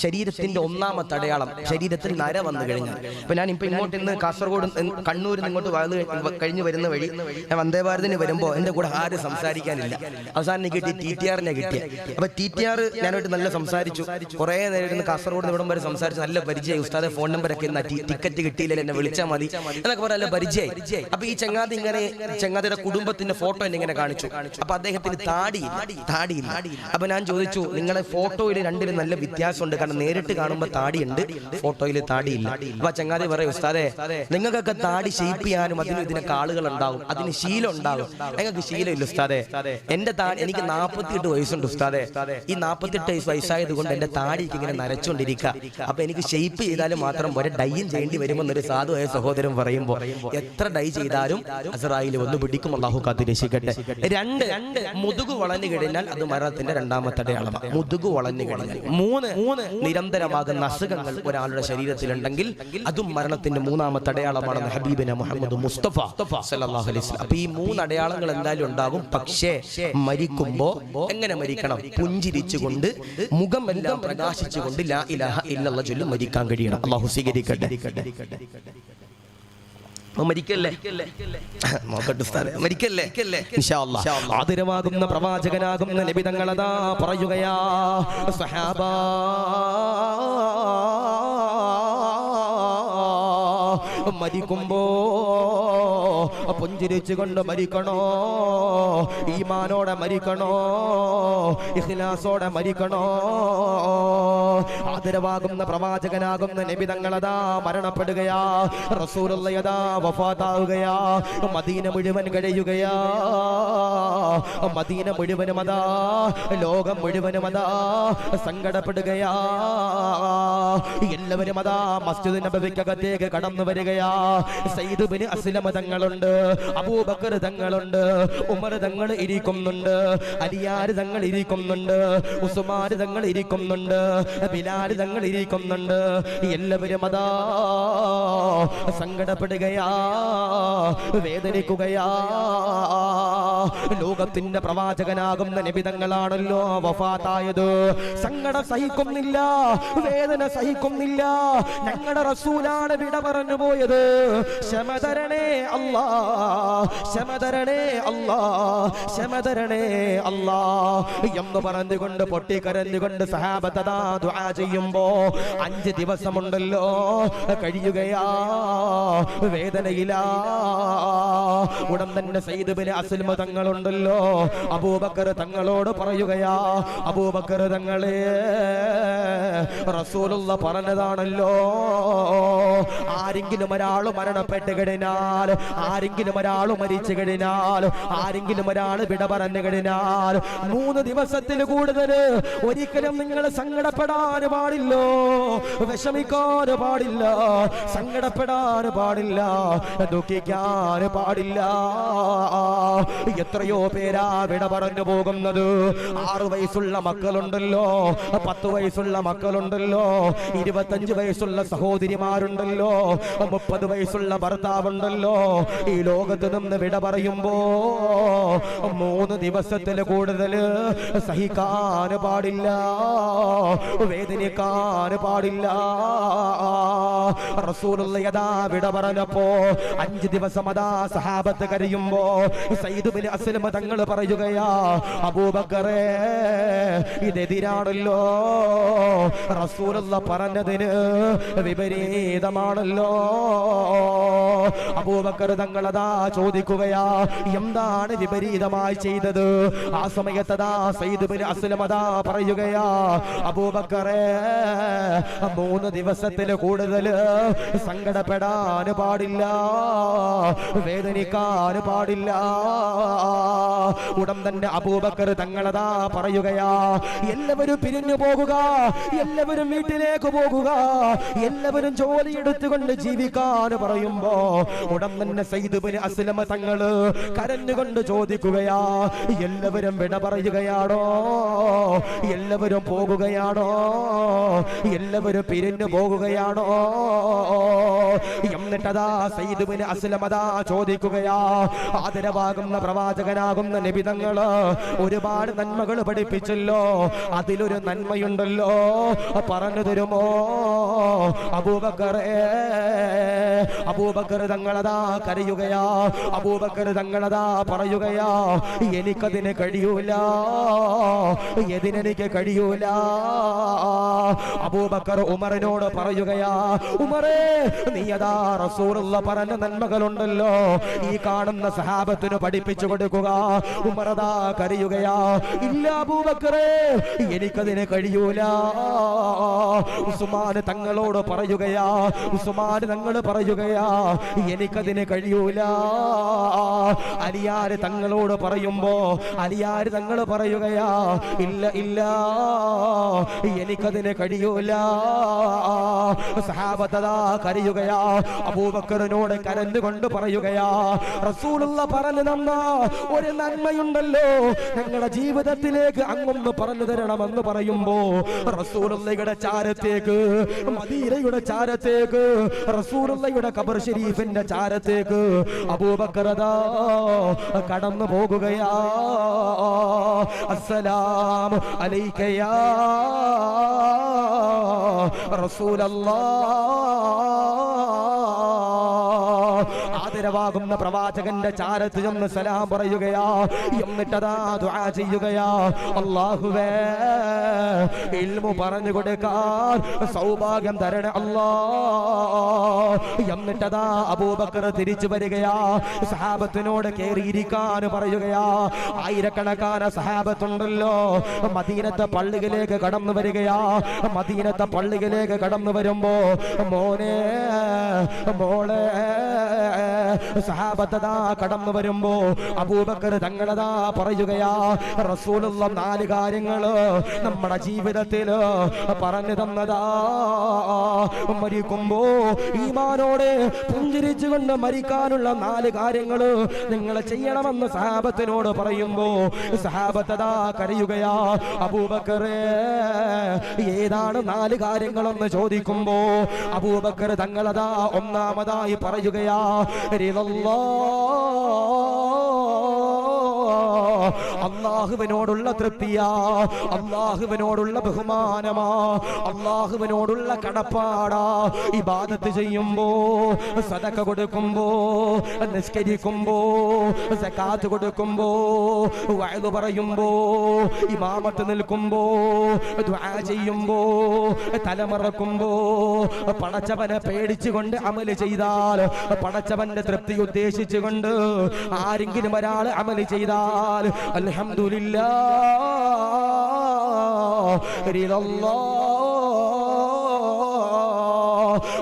Speaker 1: ശരീരത്തിന്റെ 1ാമത്തെ അടയാളം ശരീരത്തിൽ നര വന്നു കഴിഞ്ഞാൽ. ഇപ്പൊ ഞാൻ ഇപ്പൊ ഇങ്ങോട്ട് ഇന്ന് കാസർഗോഡ് കണ്ണൂരിൽ നിന്ന് ഇങ്ങോട്ട് കഴിഞ്ഞ് വരുന്ന വഴി ഞാൻ വന്ദേ ഭാരതിന് വരുമ്പോ എന്റെ കൂടെ ആരും സംസാരിക്കാനില്ല. അവസാനം കിട്ടി TTR കിട്ടിയ. അപ്പൊ TTR ഞാനായിട്ട് നല്ല സംസാരിച്ചു. കുറെ നേരം കാസർഗോഡ് ഇവിടം വരെ സംസാരിച്ചു. നല്ല പരിചയം. ഉസ്താദെ ഫോൺ നമ്പർ ഒക്കെ ടിക്കറ്റ് കിട്ടിയില്ല, എന്നെ വിളിച്ചാൽ മതി എന്നൊക്കെ പറഞ്ഞ നല്ല പരിചയം. അപ്പൊ ഈ ചങ്ങാതിയുടെ കുടുംബത്തിന്റെ ഫോട്ടോ എന്നെ ഇങ്ങനെ കാണിച്ചു. അപ്പൊ അദ്ദേഹത്തിന് താടിയില്ല. അപ്പൊ ഞാൻ ചോദിച്ചു നിങ്ങളെ ഫോട്ടോയിൽ രണ്ടിലും നല്ല വ്യത്യാസമുണ്ട്, കാരണം നേരിട്ട് കാണുമ്പോ താടിയുണ്ട്, ഫോട്ടോയിൽ താടിയില്ല. അപ്പൊ ചങ്ങാതി പറയും ഉസ്താദെ നിങ്ങൾക്കൊക്കെ താടി ഷേപ്പ് ചെയ്യാനും അതിനും ഇതിനൊക്കെ ആളുകൾ ഉണ്ടാവും, അതിന് ശീലം ഉണ്ടാവും. ഞങ്ങൾക്ക് ശീലമില്ല ഉസ്താദെ. എന്റെ താടി എനിക്ക് 48 വയസ്സുണ്ട് ഉസ്താദെ. ഈ 48 വയസ്സായത് കൊണ്ട് എന്റെ താടിക്ക് ഇങ്ങനെ നരച്ചോണ്ടിരിക്കുക. അപ്പൊ എനിക്ക് ഷേപ്പ് ചെയ്താലും മാത്രം ഒരു ഡൈയും ചെയ്യേണ്ടി വരുമെന്നൊരു സാധുവായ സഹോദരൻ പറയുമ്പോ എത്ര ഡൈ ചെയ്താലും അസ്റായിൽ വന്ന് പിടിക്കും. അല്ലാഹു കാത്ത് രക്ഷിക്കട്ടെ. 2, മുതുകു വളഞ്ഞു കഴിഞ്ഞാൽ അത് മരണത്തിന്റെ 2ാമത്തെ അടയാളമാണ്. മുതുകു വളഞ്ഞു കഴിഞ്ഞാൽ. 3, നിരന്തരമാകുന്ന അസുഖങ്ങൾ ഒരാളുടെ ശരീരത്തിലുണ്ടെങ്കിൽ അതും മരണത്തിന്റെ 3ാമത്തെ അടയാളമാണെന്ന് ഹബീബിന മുഹമ്മദ് മുസ്തഫ സല്ലല്ലാഹു അലൈഹി വസല്ലം. അപ്പൊ ഈ 3 അടയാളങ്ങൾ എന്തായാലും ഉണ്ടാകും. പക്ഷേ മരിക്കുമ്പോ എങ്ങനെ മരിക്കണം? പുഞ്ചിരിച്ചുകൊണ്ട് മുഖമെല്ലാം പ്രകാശിച്ചുകൊണ്ട് ലാ ഇലാഹ ഇല്ലല്ലാഹ് ചൊല്ലി മരിക്കാൻ കഴിയണം. അല്ലാഹു സ്വീകരിക്കട്ടെ. ആദരവാകുന്ന പ്രവാചകനാകുന്ന നബി തങ്ങളതാ പറയുകയാ സഹാബാ മരിക്കുമ്പോ പുഞ്ചിരിച്ചുകൊണ്ട് മരിക്കണോ, ഈമാനോടെ മരിക്കണോ, ഇഖ്ലാസോടെ മരിക്കണോ. ആദരവാകുന്ന പ്രവാചകനാകുന്ന നബി തങ്ങളതാ മരണപ്പെടുകയാ. റസൂലുള്ളാഹിയതാ വഫാത്താവുകയാ. മദീന മുഴുവൻ കഴിയുകയാ. മദീന മുഴുവനും അതാ, ലോകം മുഴുവനും അതാ സങ്കടപ്പെടുകയാ. എല്ലാവരും അതാ മസ്ജിദ് നബവിക്കകത്തേക്ക് കടന്നു വരികയാ. സയ്യിദ് ബിൻ അസ്ലമ തങ്ങളുണ്ട്, അബൂബക്കർ തങ്ങളുണ്ട്, ഉമർ തങ്ങൾ ഇരിക്കുന്നുണ്ട്, അലിയാർ തങ്ങൾ ഇരിക്കുന്നുണ്ട്, ഉസ്മാൻ തങ്ങൾ ഇരിക്കുന്നുണ്ട്, ബിലാൽ തങ്ങൾ ഇരിക്കുന്നുണ്ട്. എല്ലാവരും അതാ സങ്കടപ്പെടുകയാ, വേദനിക്കുകയാ. ലോകത്തിന്റെ പ്രവാചകനാകുന്ന നബി തങ്ങളാണല്ലോ വഫാത്തായത്. സങ്കടം സഹിക്കുന്നില്ല, വേദന സഹിക്കുന്നില്ല. ഞങ്ങളുടെ റസൂലാണ് വിട പറഞ്ഞു പോയത്. ക്ഷമ തരണേ അല്ലാ, ക്ഷമ തരണേ അല്ലാ, ക്ഷമ തരണേ അല്ലാ എന്ന് പറഞ്ഞുകൊണ്ട് പൊട്ടിക്കരഞ്ഞുകൊണ്ട് സഹാബത്ത് അതാ ദുആ ചെയ്യുമ്പോ 5 ദിവസമുണ്ടല്ലോ കഴിയുകയാ, വേദനയിലാ. ഉടൻ തന്നെ സയ്യിദ് ബിൻ അസ്ലമ തങ്ങളുണ്ടല്ലോ അബൂബക്കർ തങ്ങളോട് പറയുകയാ, അബൂബക്കർ തങ്ങളെ റസൂലുള്ള പറഞ്ഞതാണല്ലോ, ആരെങ്കിലും ഒരാൾ മരണപ്പെട്ട് കഴിഞ്ഞാൽ, ആരെങ്കിലും ഒരാൾ മരിച്ചു കഴിഞ്ഞാൽ, ആരെങ്കിലും ഒരാൾ വിട പറഞ്ഞു കഴിഞ്ഞാൽ 3 ദിവസത്തിൽ കൂടുതൽ ഒരിക്കലും നിങ്ങൾ സങ്കടപ്പെടാൻ പാടില്ലോ, വിഷമിക്കാൻ പാടില്ല, സങ്കടപ്പെടാൻ പാടില്ല, ദുഃഖിക്കാൻ പാടില്ല. എത്രയോ പേരാ വിട പറഞ്ഞു പോകുന്നത്. 6 വയസ്സുള്ള മക്കളുണ്ടല്ലോ, 10 വയസ്സുള്ള മക്കളുണ്ടല്ലോ, 25 വയസ്സുള്ള സഹോദരിമാരുണ്ടല്ലോ, 30 വയസ്സുള്ള ഭർത്താവുണ്ടല്ലോ. ഈ ലോകത്ത് നിന്ന് വിട പറയുമ്പോ 3 ദിവസത്തിൽ കൂടുതൽ സഹിക്കാൻ പാടില്ല, വേദനിക്കാൻ പാടില്ല. റസൂലുള്ള യഥാ വിട പറഞ്ഞപ്പോ 5 ദിവസം അതാ സഹാബത്ത് കരയുമ്പോ സയ്യിദ് ബിൻ അസ്ലമ തങ്ങൾ പറയുകയാ, അബൂബക്കറേ ഇതെതിരാണല്ലോ, റസൂലുള്ള പറഞ്ഞതിന് വിപരീതമാണല്ലോ. അബൂബക്കർ തങ്ങളതാ ചോദിക്കുകയാ, എന്താണ് വിപരീതമായി ചെയ്തത്? ആ സമയത്തതാ സയ്യിദ് ബിൻ അസ്ലമ അതാ പറയുകയാ, അബൂബക്കറേ 3 ദിവസത്തിൽ കൂടുതൽ സങ്കടപ്പെടാൻ പാടില്ല, വേദനിക്കാൻ പാടില്ല. ഉടൻ തന്നെ അബൂബക്കർ തങ്ങളതാ പറയുകയാ, എല്ലാവരും പിരിഞ്ഞു പോകുക, എല്ലാവരും വീട്ടിലേക്ക് പോകുക, എല്ലാവരും ജോലി എടുത്തുകൊണ്ട് ജീവിക്കാൻ പറയുമ്പോ ഉടൻ തന്നെ സയ്യിദ് ബിൻ അസ്ലമ തങ്ങള് കരഞ്ഞുകൊണ്ട് ചോദിക്കുകയാ, എല്ലാവരും വിട പറയുകയാണോ, എല്ലാവരും പോകുകയാണോ, എല്ലാവരും പിരിഞ്ഞു പോകുകയാണോ? എന്നിട്ടതാ സയ്യിദ് ബിൻ അസ്ലമ അതാ ചോദിക്കുകയാ, ആദരവാകുന്ന പ്രവാചകനാകുന്ന നബി തങ്ങള് ഒരുപാട് നന്മകൾ പഠിപ്പിച്ചല്ലോ, അതിലൊരു നന്മയുണ്ടല്ലോ, പറഞ്ഞു തരുമോ? അബൂബക്കറേ, അബൂബക്കർ തങ്ങളതാ കരയുകയാ, അബൂബക്കർ തങ്ങളതാ പറയുകയാ, എനിക്കതിന് കഴിയൂല, ഇതിനെനിക്ക് കഴിയൂല. അബൂബക്കർ ഉമറിനോട് പറയുകയാ, ഉമറേ നീ അതാ റസൂലുള്ള പറഞ്ഞ നന്മകളുണ്ടല്ലോ ഈ കാണുന്ന സഹാബത്തിന് പഠിപ്പിച്ചു കൊടുക്കുക. ഉമറതാ കരയുകയാ, ഇല്ല അബൂബക്കറേ എനിക്കതിന് കഴിയൂല. ഉസ്മാൻ തങ്ങളോട് പറയുകയാ, ഉസ്മാൻ തങ്ങൾ പറയുകയാ, എനിക്കതിന് കഴിയൂല. അലിയാർ തങ്ങളോട് പറയുമ്പോ അലിയാർ തങ്ങൾ പറയുകയാ, ഇല്ല ഇല്ല എനിക്കതിന് കഴിയൂല. സഹാബത്തതാ കരയുകയാ, അബൂബക്കറിനോട് കരഞ്ഞുകൊണ്ട് പറയുകയാ, റസൂലുള്ള പറഞ്ഞു തന്ന ഒരു നന്മയുണ്ടല്ലോ, ഞങ്ങളുടെ ജീവിതത്തിലേക്ക് അങ്ങൊന്ന് പറഞ്ഞു തരണമെന്ന് പറയുമ്പോ റസൂലുള്ളയുടെ ചാരത്തേക്ക്, മദീനയുടെ ചാരത്തേക്ക്, റസൂലുള്ളയുടെ ഖബർ ഷരീഫിന്റെ ചാരത്തേക്ക് അബൂബക്കറതാ കടന്നു പോകുകയാ. അസ്സലാമു അലൈക യാ റസൂലല്ലാഹ്. ആദരവാകുന്ന പ്രവാചകന്റെ ചാരത്ത് ചെന്ന് സലാം പറയുകയാ, എന്നിട്ടതാ ദുആ ചെയ്യുകയാ, അല്ലാഹുവേ ഇൽമു പറഞ്ഞു കൊടുക്കാൻ സൗഭാഗ്യം തരണേ അല്ലാ. എന്നിട്ടതാ അബൂബക്കർ തിരിച്ചു വരികയാ, സഹാബത്തിനോട് കേറിയിരിക്കാൻ പറയുകയാ. ആയിരക്കണക്കാന സഹാബത്തുണ്ടല്ലോ, മദീനത്തെ പള്ളിയിലേക്ക് കടന്നു വരികയാ. മദീനത്തെ പള്ളിയിലേക്ക് കടന്നു വരുമ്പോ മോനെ മോളെ സഹാബത്തതാ കടന്നു വരുമ്പോ അബൂബക്കർ തങ്ങളതാ പറയുകയാ, റസൂലുള്ള 4 കാര്യങ്ങള് നമ്മുടെ ജീവിതത്തിൽ പറഞ്ഞു തന്നതാ. മരിക്കുമ്പോ ഈമാനോടെ പുഞ്ചിരിച്ചുകൊണ്ട് മരിക്കാനുള്ള 4 കാര്യങ്ങള് നിങ്ങൾ ചെയ്യണമെന്ന് സഹാബത്തിനോട് പറയുമ്പോ സഹാബത്തതാ കരയുകയാ. അബൂബക്കറേ, ഏതാണ് 4 കാര്യങ്ങളെന്ന് ചോദിക്കുമ്പോ അബൂബക്കർ തങ്ങളതാ ഒന്നാമതായി പറയുകയാ, അല്ലാഹുവിനോടുള്ള തൃപ്തിയാ, അല്ലാഹുവിനോടുള്ള ബഹുമാനമാ, അല്ലാഹുവിനോടുള്ള കടപ്പാടാ. ഇബാദത്ത് ചെയ്യുമ്പോ, സദഖ കൊടുക്കുമ്പോ, നിസ്കരിക്കുമ്പോ, സകാത്ത് കൊടുക്കുമ്പോ, വഅദ് പറയുമ്പോ, ഇമാമത്ത് നിൽക്കുമ്പോ, ദുആ ചെയ്യുമ്പോ, തലമറക്കുമ്പോ, പടച്ചവനെ പേടിച്ചുകൊണ്ട് അമല് ചെയ്താൽ, പടച്ചവന്റെ തൃപ്തി ഉദ്ദേശിച്ചുകൊണ്ട് ആരെങ്കിലും ഒരാൾ അമല് ചെയ്താൽ അൽഹംദുലില്ലാഹ്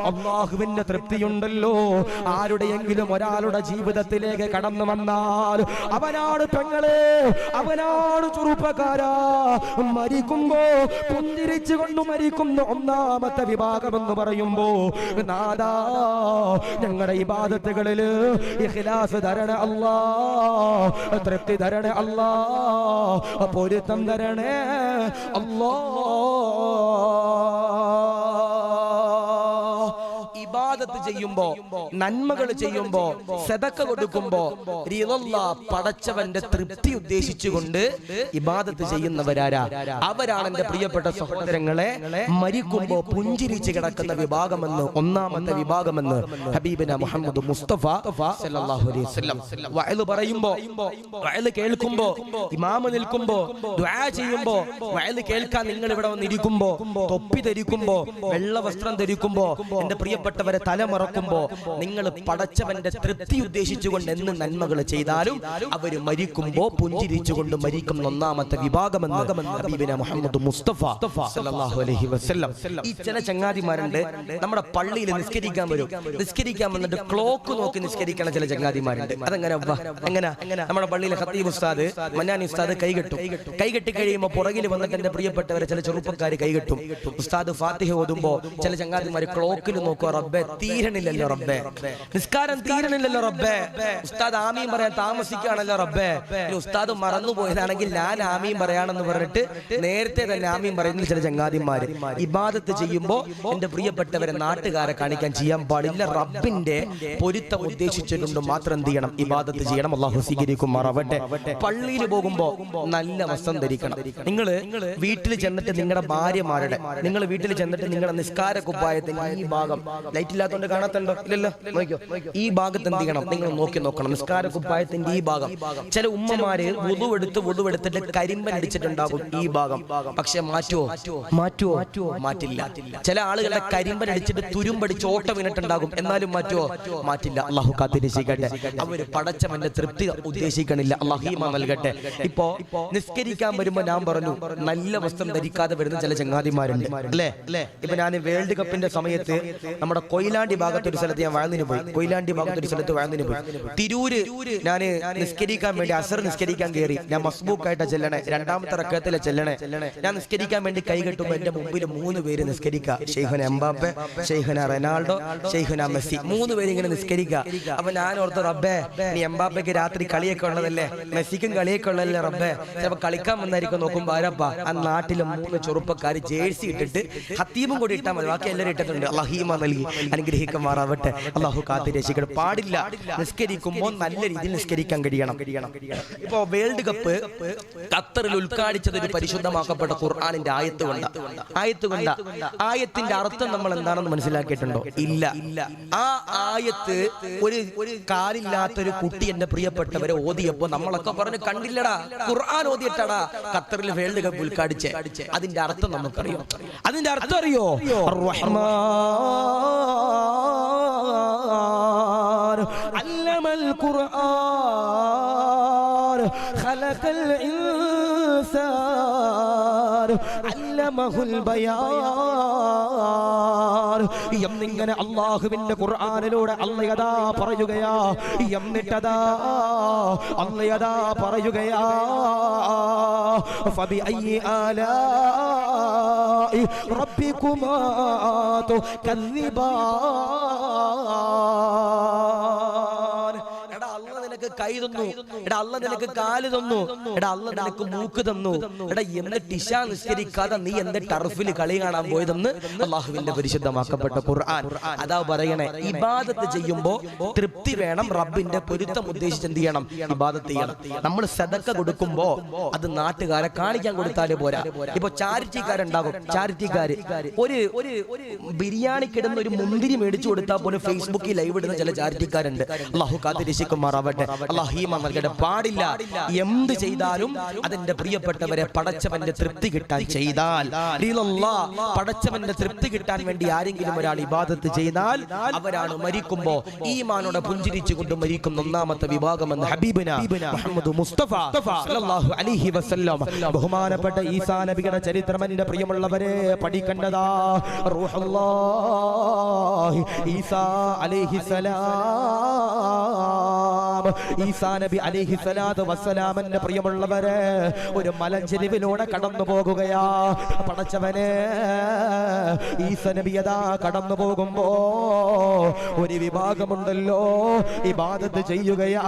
Speaker 1: അല്ലാഹുവിന്റെ തൃപ്തിയുണ്ടല്ലോ. ആരുടെയെങ്കിലും ഒരാളുടെ ജീവിതത്തിലേക്ക് കടന്നു വന്നാൽ അവനാണ് പെങ്ങളെ, അവനാണ് ചെറുപ്പക്കാരാ, മരിക്കുമ്പോ പുഞ്ചിരിച്ചുകൊണ്ട് മരിക്കുന്ന ഒന്നാമത്തെ വിഭാഗം എന്ന് പറയുമ്പോ, നാദാ ഞങ്ങളുടെ ഇബാദത്തുകളില് ഇഖ്ലാസ് തരണേ അല്ലാ, തൃപ്തി തരണേ അല്ലാ, പൊരുത്തം തരണേ അല്ലാ. ഇബാദത്ത് ചെയ്യുമ്പോ, നന്മകൾ ചെയ്യുമ്പോ, സദഖ കൊടുക്കുമ്പോ പടച്ചവന്റെ തൃപ്തി ഉദ്ദേശിച്ചുകൊണ്ട് ഇബാദത്ത് ചെയ്യുന്നവരാരാ? അവരാണ് എന്റെ പ്രിയപ്പെട്ട സഹോദരങ്ങളെ മരിക്കുമ്പോ പുഞ്ചിരിച്ച് കിടക്കുന്ന വിഭാഗമെന്ന്, ഒന്നാമത്തെ വിഭാഗമെന്ന് ഹബീബിന മുഹമ്മദ് മുസ്തഫ സല്ലല്ലാഹു അലൈഹി വസല്ലം വഅദ് പറയുമ്പോ, വഅദ് കേൾക്കുമ്പോ, ഇമാമ നിൽക്കുമ്പോ, ദുആ ചെയ്യുമ്പോ, വഅദ് കേൾക്കാൻ നിങ്ങൾ ഇവിടെ വന്നിരിക്കുമ്പോ, തൊപ്പി ധരിക്കുമ്പോ, വെള്ള വസ്ത്രം ധരിക്കുമ്പോ, എന്റെ പ്രിയപ്പെട്ടവരെ തലമറക്കുമ്പോ, നിങ്ങൾ പടച്ചവന്റെ തൃപ്തി ഉദ്ദേശിച്ചുകൊണ്ട് എന്ന് നന്മകൾ ചെയ്താലും അവര് മരിക്കുമ്പോ പുഞ്ചിരിച്ചുകൊണ്ട് മരിക്കുന്ന ഒന്നാമത്തെ വിഭാഗമെന്ന് ഹബീബിന മുഹമ്മദ് മുസ്തഫ സല്ലല്ലാഹു അലൈഹി വസല്ലം. ഈ ചില ചങ്ങാതിമാരുണ്ട് നമ്മുടെ പള്ളിയിൽ നിസ്കരിക്കാൻ വരും, നിസ്കരിക്കാൻ വന്നിട്ട് ക്ലോക്ക് നോക്കി നിസ്കരിക്കുന്ന ചില ചങ്ങാതിമാരുണ്ട്. അതെങ്ങനെ എങ്ങനെ? നമ്മുടെ പള്ളിയിലെ ഖത്തീബ് ഉസ്താദ്, മന്നാനി ഉസ്താദ് കൈകെട്ടി കഴിയുമ്പോൾ പുറകിൽ വന്നിട്ട് എന്റെ പ്രിയപ്പെട്ടവരെ ചില ചെറുപ്പക്കാർ കൈകെട്ടും. ഉസ്താദ് ഫാത്തിഹ ഓതുമ്പോ ചില ചങ്ങാതിമാര് ക്ലോക്കിൽ നോക്കുക, റബ്ബേ തീരണില്ലല്ലോ റബ്ബേ, നിസ്കാരം തീരണില്ലല്ലോ റബ്ബേ, ഉസ്താദ് ആമീൻ പറയാൻ താമസിക്കുകയാണല്ലോ റബ്ബേ, ഉസ്താദ് മറന്നുപോയതാണെങ്കിൽ ഞാൻ ആമീൻ പറയാണെന്ന് പറഞ്ഞിട്ട് നേരത്തെ തന്നെ ആമീൻ പറയുന്ന ചില ചങ്ങാതിമാര്. ഇബാദത്ത് ചെയ്യുമ്പോ എന്റെ പ്രിയപ്പെട്ടവരെ നാട്ടുകാരെ കാണിക്കാൻ ചെയ്യാൻ പാടില്ല, റബ്ബിന്റെ പൊരുത്തം ഉദ്ദേശിച്ചിട്ടുണ്ട് മാത്രം എന്ത് ചെയ്യണം? ഇബാദത്ത് ചെയ്യണം. അല്ലാഹു സ്വീകരിക്കുമാറാവട്ടെ. പള്ളിയിൽ പോകുമ്പോ നല്ല വസ്ത്രം ധരിക്കണം. നിങ്ങൾ വീട്ടിൽ ചെന്നിട്ട് നിങ്ങളുടെ ഭാര്യമാരുടെ, നിങ്ങൾ വീട്ടിൽ ചെന്നിട്ട് നിങ്ങളുടെ നിസ്കാര കുപ്പായത്തിന്റെ ഈ ഭാഗം, ലൈറ്റ് ഇല്ലാത്തതുകൊണ്ട് കാണാത്തുണ്ടോ? ഇല്ലല്ലോ, നോക്കിയോ, ഈ ഭാഗത്ത് എന്ത് ചെയ്യണം? നിങ്ങൾ നോക്കണം. നിസ്കാര കുപ്പായത്തിന്റെ ഈ ഭാഗം, ചില ഉമ്മമാര് വുളുവെടുത്തിട്ട് കരിമ്പൻ അടിച്ചിട്ടുണ്ടാകും ഈ ഭാഗം. പക്ഷെ മാറ്റുവോ? മാറ്റില്ല. ചില ആളുകളുടെ കരിമ്പൻ അടിച്ചിട്ട് തുരുമ്പടിച്ച് ഓട്ട വീണിട്ടുണ്ടാകും, എന്നാലും മാറ്റില്ല. അള്ളാഹു കാത്തിരക്ഷിക്കട്ടെ. അവര് പടച്ചവന്റെ തൃപ്തി ഉദ്ദേശിക്കണില്ല. അള്ളാഹു ഈമാൻ നൽകട്ടെ. ഇപ്പോ നിസ്കരിക്കാൻ വരുമ്പോ ഞാൻ പറഞ്ഞു, നല്ല വസ്ത്രം ധരിക്കാതെ വരുന്ന ചില ചങ്ങാതിമാരുണ്ട്, അല്ലേ? ഇപ്പൊ ഞാൻ വേൾഡ് കപ്പിന്റെ സമയത്ത് നമ്മുടെ കൊയിലാണ്ടി ഭാഗത്തൊരു സ്ഥലത്ത് ഞാൻ വാഴ്ന്നിന് പോയി. തിരൂര് ഞാൻ നിസ്കരിക്കാൻ വേണ്ടി അസർ നിസ്കരിക്കാൻ കയറി. ഞാൻ മസ്ബൂക്കായിട്ടാ ചെല്ലണേ, 2ാമത്തെ റക്കഅത്തിലെ ചെല്ലണേ. ഞാൻ നിസ്കരിക്കാൻ വേണ്ടി കൈ കെട്ടുമ്പോ എന്റെ മുമ്പിൽ 3 പേര് നിസ്കരിക്കുക. ഷെയ്ഖുന എംബാപ്പെ, ഷെയ്ഖുന റൊണാൾഡോ, ഷെയ്ഖുന മെസ്സി, 3 പേര് ഇങ്ങനെ നിസ്കരിക്കുക. അപ്പൊ ഞാൻ ഓർത്ത്, റബ്ബേ നീ എംബാപ്പയ്ക്ക് രാത്രി കളിയൊക്കെ ഉള്ളതല്ലേ, മെസ്സിക്കും കളിയൊക്കെ ഉള്ളതല്ലേ റബ്ബേ, ചിലപ്പോ കളിക്കാൻ വന്നായിരിക്കും. നോക്കുമ്പോ ആരപ്പാ? ആ നാട്ടിലെ 3 ചെറുപ്പക്കാര് ജേഴ്സി ഇട്ടിട്ട് ഹത്തീബും കൂടി ഇട്ടാൽ മതി, ബാക്കി എല്ലാവരും ഇട്ടിട്ടുണ്ട്. അല്ലാഹു ഈമാൻ നൽകി അനുഗ്രഹിക്കുമാറാവട്ടെ. അല്ലാഹു കാത്തിരക്ഷിക്കട്ടെ. പാടില്ല, നിസ്കരിക്കുമ്പോൾ നല്ല രീതിയിൽ നിസ്കരിക്കാൻ കഴിയണം. ഇപ്പോ വേൾഡ് കപ്പ് ഖത്തറിൽ ഉദ്ഘാടിച്ചത് ഒരു പരിശുദ്ധമാക്കപ്പെട്ട ഖുർആനിന്റെ ആയത്ത് കൊണ്ട. ആയത്തിന്റെ അർത്ഥം നമ്മൾ എന്താണെന്ന് മനസ്സിലാക്കിയിട്ടുണ്ടോ? ഇല്ല. ആ ആയത്ത് ഒരു കാലില്ലാത്തൊരു കുട്ടി എന്റെ പ്രിയപ്പെട്ടവരെ ഓതിയപ്പോ നമ്മളൊക്കെ പറഞ്ഞു, കണ്ടില്ലടാ ഖുർആൻ ഓതിയിട്ടാടാ ഖത്തറിൽ വേൾഡ് കപ്പ് ഉദ്ഘാടിച്ചേ. അതിന്റെ അർത്ഥം നമുക്കറിയോ? അതിന്റെ അർത്ഥം അറിയോ? علم القرآن خلق الإنسان ഇൻസാൻ അല്ലമഹുൽ ബയാൻ എന്നിങ്ങനെ അല്ലാഹുവിന്റെ ഖുർആനിലൂടെ അല്ലാഹു പറയുകയാ. എന്നിട്ടതാ അല്ലാഹു പറയുകയാ ഫബിഅയ്യി ആലാഇ റബ്ബികുമാ തുകദ്ദിബാൻ. എടാ അല്ലാഹു നിനക്ക് കൈ തന്നു, എടാ അല്ലാഹു നിനക്ക് കാല് തന്നു, എടാ അല്ലാഹു നിനക്ക് മൂക്ക് തന്നു, എടാ എന്നിട്ട് ഇശാ നിസ്കരിക്കാതെ നീ എന്ത് ടർഫിൽ കളി കാണാൻ പോയതെന്ന് അല്ലാഹുവിന്റെ പരിശുദ്ധമാക്കപ്പെട്ട ഖുർആൻ അതാ പറയണേ. ഇബാദത്ത് ചെയ്യുമ്പോ തൃപ്തി വേണം, റബ്ബിന്റെ പൊരുത്തം ഉദ്ദേശിച്ച് എന്ത് ചെയ്യണം? ഇബാദത്ത് ചെയ്യണം. നമ്മൾ സദക്ക കൊടുക്കുമ്പോ അത് നാട്ടുകാരെ കാണിക്കാൻ കൊടുത്താലേ പോരാ. ഇപ്പൊ ചാരിറ്റിക്കാരുണ്ടാകും, ചാരിറ്റിക്കാര് ഒരു ബിരിയാണിക്കിടുന്ന ഒരു മുന്തിരി മേടിച്ചു കൊടുത്താൽ പോലും ഫേസ്ബുക്കിൽ ലൈവ് ഇടുന്ന ചില ചാരിറ്റിക്കാരുണ്ട്. അല്ലാഹു കാത്തിരക്ഷിക്കുമാറാവട്ടെ, അല്ലാഹു ഈമാൻ നൽകട്ടെ. പാടില്ല. എന്ത് ചെയ്താലും അതിന്റെ പ്രിയപ്പെട്ടവരെ പടച്ചവന്റെ തൃപ്തി കിട്ടാൻ ചെയ്താൽ, പടച്ചവന്റെ തൃപ്തി കിട്ടാൻ വേണ്ടി ആരെങ്കിലും ഒരാൾ ഇബാദത്ത് ചെയ്താൽ അവരാണ് മരിക്കുമ്പോ ഈമാനോടെ പുഞ്ചിരിച്ചുകൊണ്ട് മരിക്കുന്ന ഒന്നാമത്തെ വിഭാഗം എന്ന് ഹബീബുന മുഹമ്മദ് മുസ്തഫ സല്ലല്ലാഹു അലൈഹി വസല്ലം. ബഹുമാനപ്പെട്ട ഈസാ നബിയുടെ ചരിത്രം എന്റെ പ്രിയമുള്ളവരെ പഠിക്കേണ്ടതാ. റൂഹുല്ലാഹി ഈസാ അലൈഹിസ്സലാം, ഈസാ നബി അലൈഹിസ്സലാത്തു വസ്സലാമിന്റെ പ്രിയമുള്ളവരെ ഒരു മലഞ്ചെരിവിലൂടെ കടന്നു പോകുകയാ. പടച്ചവനെ ഈസാ നബി അതാ കടന്നു പോകുമ്പോ ഒരു വിഭാഗമുണ്ടല്ലോ ഇബാദത്ത് ചെയ്യുകയാ,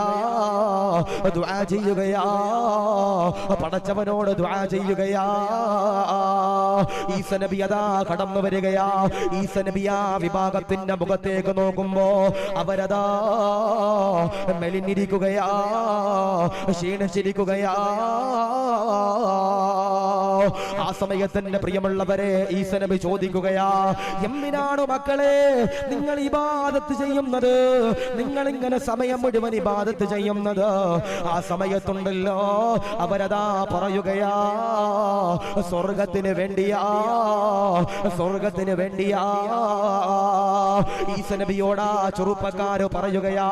Speaker 1: ദുആ ചെയ്യുകയാ, പടച്ചവനോട് ദുആ ചെയ്യുകയാ. ഈസാ നബി അതാ കടന്നു വരികയാ. ഈസാ നബി ആ വിഭാഗത്തിന്റെ മുഖത്തേക്ക് നോക്കുമ്പോ അവരതാ മെലിഞ്ഞിരിക്കുകയാ, ക്ഷീണിച്ചിരിക്കുകയാ. ആ സമയത്തിന്റെ പ്രിയമുള്ളവരെ ഈസാ നബി ചോദിക്കുകയാ, എന്തിനാണ് മക്കളെ നിങ്ങൾ ഇബാദത്ത് ചെയ്യുന്നത്? നിങ്ങൾ ഇങ്ങനെ സമയം മുഴുവൻ ഇബാദത്ത് ചെയ്യുന്നത്? ആ സമയത്തുണ്ടല്ലോ അവരതാ പറയുകയാ, സ്വർഗത്തിന് വേണ്ടിയാ, സ്വർഗത്തിന് വേണ്ടിയാ. ഈസാ നബിയോടാ ചെറുപ്പക്കാര് പറയുകയാ,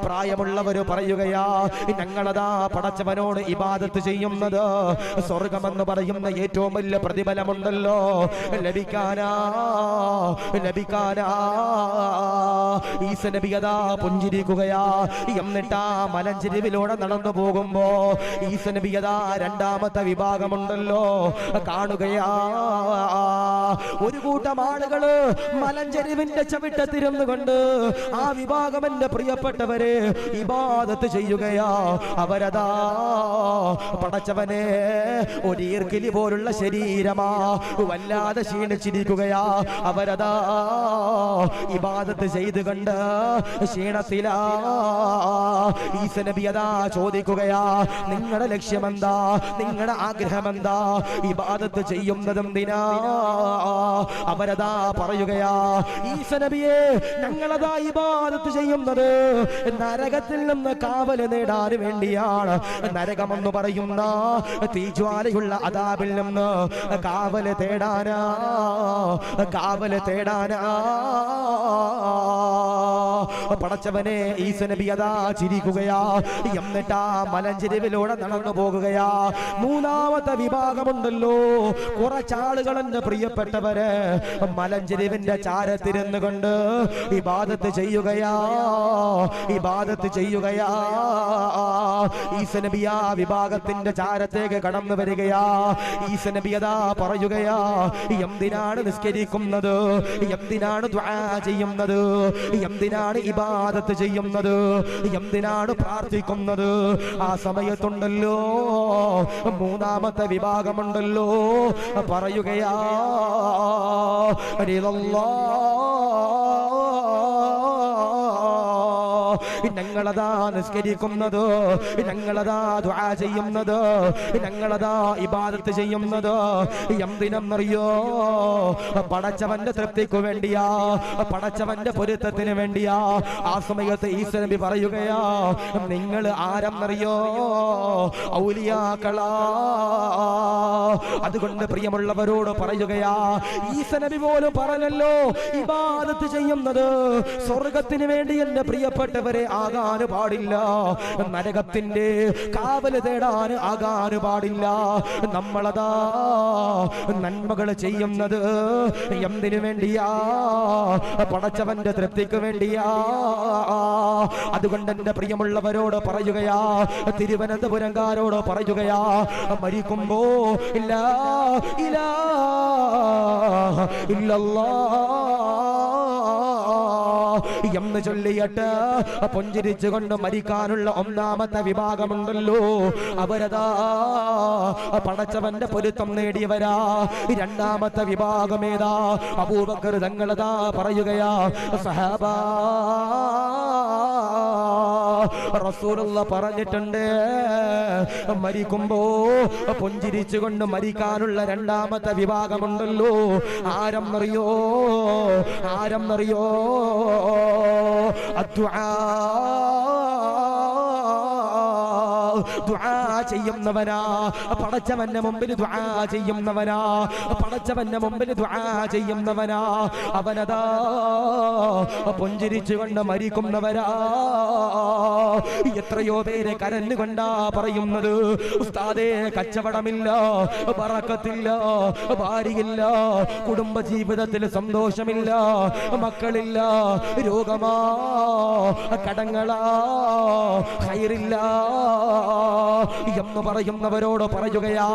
Speaker 1: പ്രായമുള്ളവര് പറയുകയാ, ഞങ്ങളതാ പടച്ചവനോട് ഇബാദത്ത് ചെയ്യുന്നത് സ്വർഗമെന്ന് പറയുന്ന ഏറ്റവും വലിയ പ്രതിഫലമുണ്ടല്ലോ ലഭിക്കാനാ, ലഭിക്കാനാ. ഈസാ നബി അതാ പുഞ്ചിരിക്കുകയാ. എന്നിട്ടാ മലഞ്ചെരിവിലൂടെ നടന്നു പോകുമ്പോ ഈസാ നബി അതാ രണ്ടാമത്തെ വിഭാഗമുണ്ടല്ലോ കാണുകയാ. ഒരു കൂട്ടം ആളുകള് മലഞ്ചെരിവിന്റെ ചവിട്ടത്തിരുന്നു കൊണ്ട് ആ വിഭാഗം എന്റെ പ്രിയപ്പെട്ടവരെ ഇബാദത്ത് ചെയ്യുകയാ. അവരതാ പടച്ചവനെ ഒരു ഈർക്കിലി പോലുള്ള ശരീരമാ, വല്ലാതെ ക്ഷീണിച്ചിരിക്കുകയാ. അവരതാ ഇബാദത്ത് ചെയ്ത് കണ്ട് ക്ഷീണത്തിലാ. ഈസാ നബി അതാ ചോദിക്കുകയാ, നിങ്ങളുടെ ലക്ഷ്യമെന്താ? നിങ്ങളുടെ ആഗ്രഹമെന്താ? ഇബാദത്ത് ചെയ്യുന്നതെന്തിനാ? അവരതാ പറയുകയാ, ഈസാ നബിയെ ഞങ്ങളതാ ഇബാദത്ത് ചെയ്യുന്നത് നരകത്തിൽ നിന്ന് കാവല് നേടാൻ വേണ്ടിയാണ്. നരകമെന്ന് പറയുന്ന തീജ്വാലയുള്ള അദാബിൽ നിന്ന് കാവല് തേടാനാ, കാവല് തേടാനാ. പടച്ചവനെ ഈസാ നബി അതാ ചിരിക്കുകയാ. എന്നിട്ടാ മലഞ്ചെരിവിലൂടെ നടന്നു പോകുകയാ. മൂന്നാമത്തെ വിഭാഗമുണ്ടല്ലോ കുറച്ചാളുകൾ എന്റെ പ്രിയപ്പെട്ടവര് മലഞ്ചെരിവിന്റെ ചാരത്തിരുന്നു കൊണ്ട് ഇബാദത്ത് ചെയ്യുകയാ, ഇബാദത്ത് ചെയ്യുകയാ. ഈസാ നബി ആ വിഭാഗത്തിന്റെ ചാരത്തേക്ക് കടന്നു വരികയാ. ഈസാ നബി അതാ പറയുകയാ, എന്തിനാണ് നിസ്കരിക്കുന്നത്? എന്തിനാണ് ദുആ ചെയ്യുന്നത്? എന്തിനാണ് ഇബാദത്ത് ചെയ്യുന്നത്? എന്തിനാണ് പ്രാർത്ഥിക്കുന്നത്? ആ സമയത്തുണ്ടല്ലോ മൂന്നാമത്തെ വിഭാഗമുണ്ടല്ലോ പറയുകയാ, ഞങ്ങളതാ നിസ്കരിക്കുന്നത്, ഞങ്ങളതാ ദുആ ചെയ്യുന്നത്, ഞങ്ങളതാ ഇബാദത്ത് ചെയ്യുന്നത് എന്തിനെന്നറിയോ? പടച്ചവന്റെ തൃപ്തിക്ക് വേണ്ടിയാ, പടച്ചവന്റെ പൊരുത്തത്തിന് വേണ്ടിയാ. ആ സമയത്ത് ഈസാ നബി പറയുകയാ, നിങ്ങൾ ആരെന്നറിയോ? ഔലിയാക്കളാ. അതുകൊണ്ട് പ്രിയമുള്ളവരോട് പറയുകയാ, ഈസാ നബി പോലും പറഞ്ഞല്ലോ ഇബാദത്ത് ചെയ്യുന്നത് സ്വർഗത്തിന് വേണ്ടി എന്റെ പ്രിയപ്പെട്ടവരെ
Speaker 2: ആകാൻ പാടില്ല, നരകത്തിന്റെ കാവല് തേടാൻ ആകാൻ പാടില്ല. നമ്മളതാ നന്മകൾ ചെയ്യുന്നത് എന്തിനു വേണ്ടിയാ? പടച്ചവന്റെ തൃപ്തിക്ക് വേണ്ടിയാ. അതുകൊണ്ട് എന്റെ പ്രിയമുള്ളവരോട് പറയുകയാ, തിരുവനന്തപുരംകാരോട് പറയുകയാ, മരിക്കുമ്പോ ഇല്ലാ ഇലാഹ ഇല്ലല്ലാഹ് എന്ന് ചൊല്ലിയിട്ട് പുഞ്ചിരിച്ചുകൊണ്ട് മരിക്കാനുള്ള ഒന്നാമത്തെ വിഭാഗമുണ്ടല്ലോ, അവരതാ പടച്ചവന്റെ പൊരുത്തം നേടിയവരാ. രണ്ടാമത്തെ വിഭാഗമേതാ? അബൂബക്കർ തങ്ങളതാ പറയുകയാ, സഹാബാ റസൂലുള്ള പറഞ്ഞിട്ടുണ്ട്, മരിക്കുമ്പോ പുഞ്ചിരിച്ചുകൊണ്ട് മരിക്കാനുള്ള രണ്ടാമത്തെ വിഭാഗമുണ്ടല്ലോ, ആരെന്നറിയോ? ദുആ ചെയ്യുന്നവനാ, പടച്ചവന്റെ മുമ്പിൽ ദുആ ചെയ്യുന്നവനാ, പടച്ചവന്റെ മുമ്പിൽ ദുആ ചെയ്യുന്നവനാ. അവനതാ പുഞ്ചിരിച്ചുകൊണ്ട് മരിക്കുന്നവരാ. എത്രയോ പേരെ കരഞ്ഞുകൊണ്ടാ പറയുന്നത്, ഉസ്താദേ കച്ചവടമില്ല, ബറക്കത്തില്ല, ഭാര്യയില്ല, കുടുംബ ജീവിതത്തിൽ സന്തോഷമില്ല, മക്കളില്ല, രോഗമാ, കടങ്ങളാ, ഖൈറില്ല എന്ന് പറയുന്നവരോട് പറയുകയാ,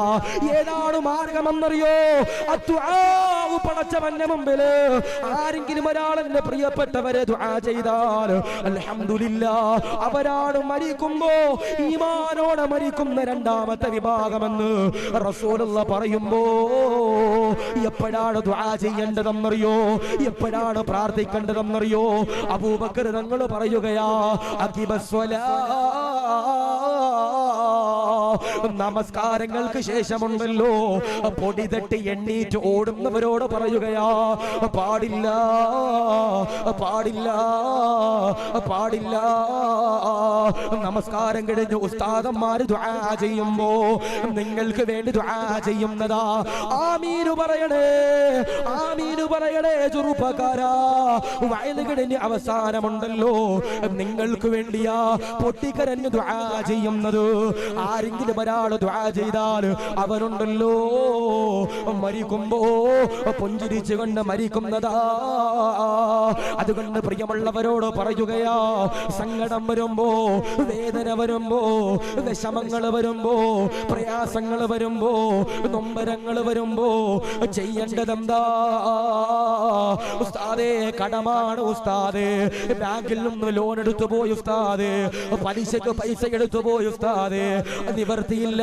Speaker 2: ഏതാണ് മാർഗമെന്നറിയോ? പടച്ചവന്റെ മുമ്പില് ആരെങ്കിലും ഒരാളെന്റെ പ്രിയപ്പെട്ടവരെ ദുആ ചെയ്താൽ അൽഹംദുലില്ലാഹ്, അവരാണ് മരിക്കുമ്പോ ഈമാനോടെ മരിക്കുന്ന രണ്ടാമത്തെ വിഭാഗമെന്ന് റസൂലുള്ള പറയുമ്പോ, എപ്പോഴാണ് ദുആ ചെയ്യേണ്ടതെന്നറിയോ? എപ്പോഴാണ് പ്രാർത്ഥിക്കേണ്ടതെന്നറിയോ? അബൂബക്കർ തങ്ങൾ പറയുകയാ, അഖിബസ്വലാ, നമസ്കാരങ്ങൾക്ക് ശേഷമുണ്ടല്ലോ പൊടി തട്ടി എണ്ണീറ്റ് ഓടുന്നവരോട് പറയുകയാ, പാടില്ല പാടില്ല പാടില്ല. നമസ്കാരം കഴിഞ്ഞ് ഉസ്താദന്മാര് ദുആ ചെയ്യുമ്പോ നിങ്ങൾക്ക് വേണ്ടി ദുആ ചെയ്യുന്നതാ. ആമീനു പറയണേ, ആമീനു പറയണേ ചെറുപ്പക്കാരാ. വയല് കഴിഞ്ഞ് അവസാനമുണ്ടല്ലോ നിങ്ങൾക്ക് വേണ്ടിയാ പൊട്ടിക്കരഞ്ഞ് ദുആ ചെയ്യുന്നത്. ആരെങ്കിലും ഒരാൾ ദുആ ചെയ്താൽ അവനുണ്ടല്ലോ മരിക്കുമ്പോ പുഞ്ചിരിച്ചുകൊണ്ട് മരിക്കുന്നതാ. അതുകൊണ്ട് പ്രിയമുള്ളവരോട് പറയുകയാ, സങ്കടം വരുമ്പോ, വേദന വരുമ്പോ, വിഷമങ്ങൾ വരുമ്പോ, പ്രയാസങ്ങൾ വരുമ്പോ, നൊമ്പരങ്ങൾ വരുമ്പോ ചെയ്യേണ്ടതെന്താ? ഉസ്താദേ കടമാണ് ഉസ്താദേ, ബാങ്കിൽ നിന്ന് ലോൺ എടുത്തു പോയി ഉസ്താദേ, പലിശക്ക് പൈസ എടുത്തു പോയി ഉസ്താദേ, നിവർത്തിയില്ല,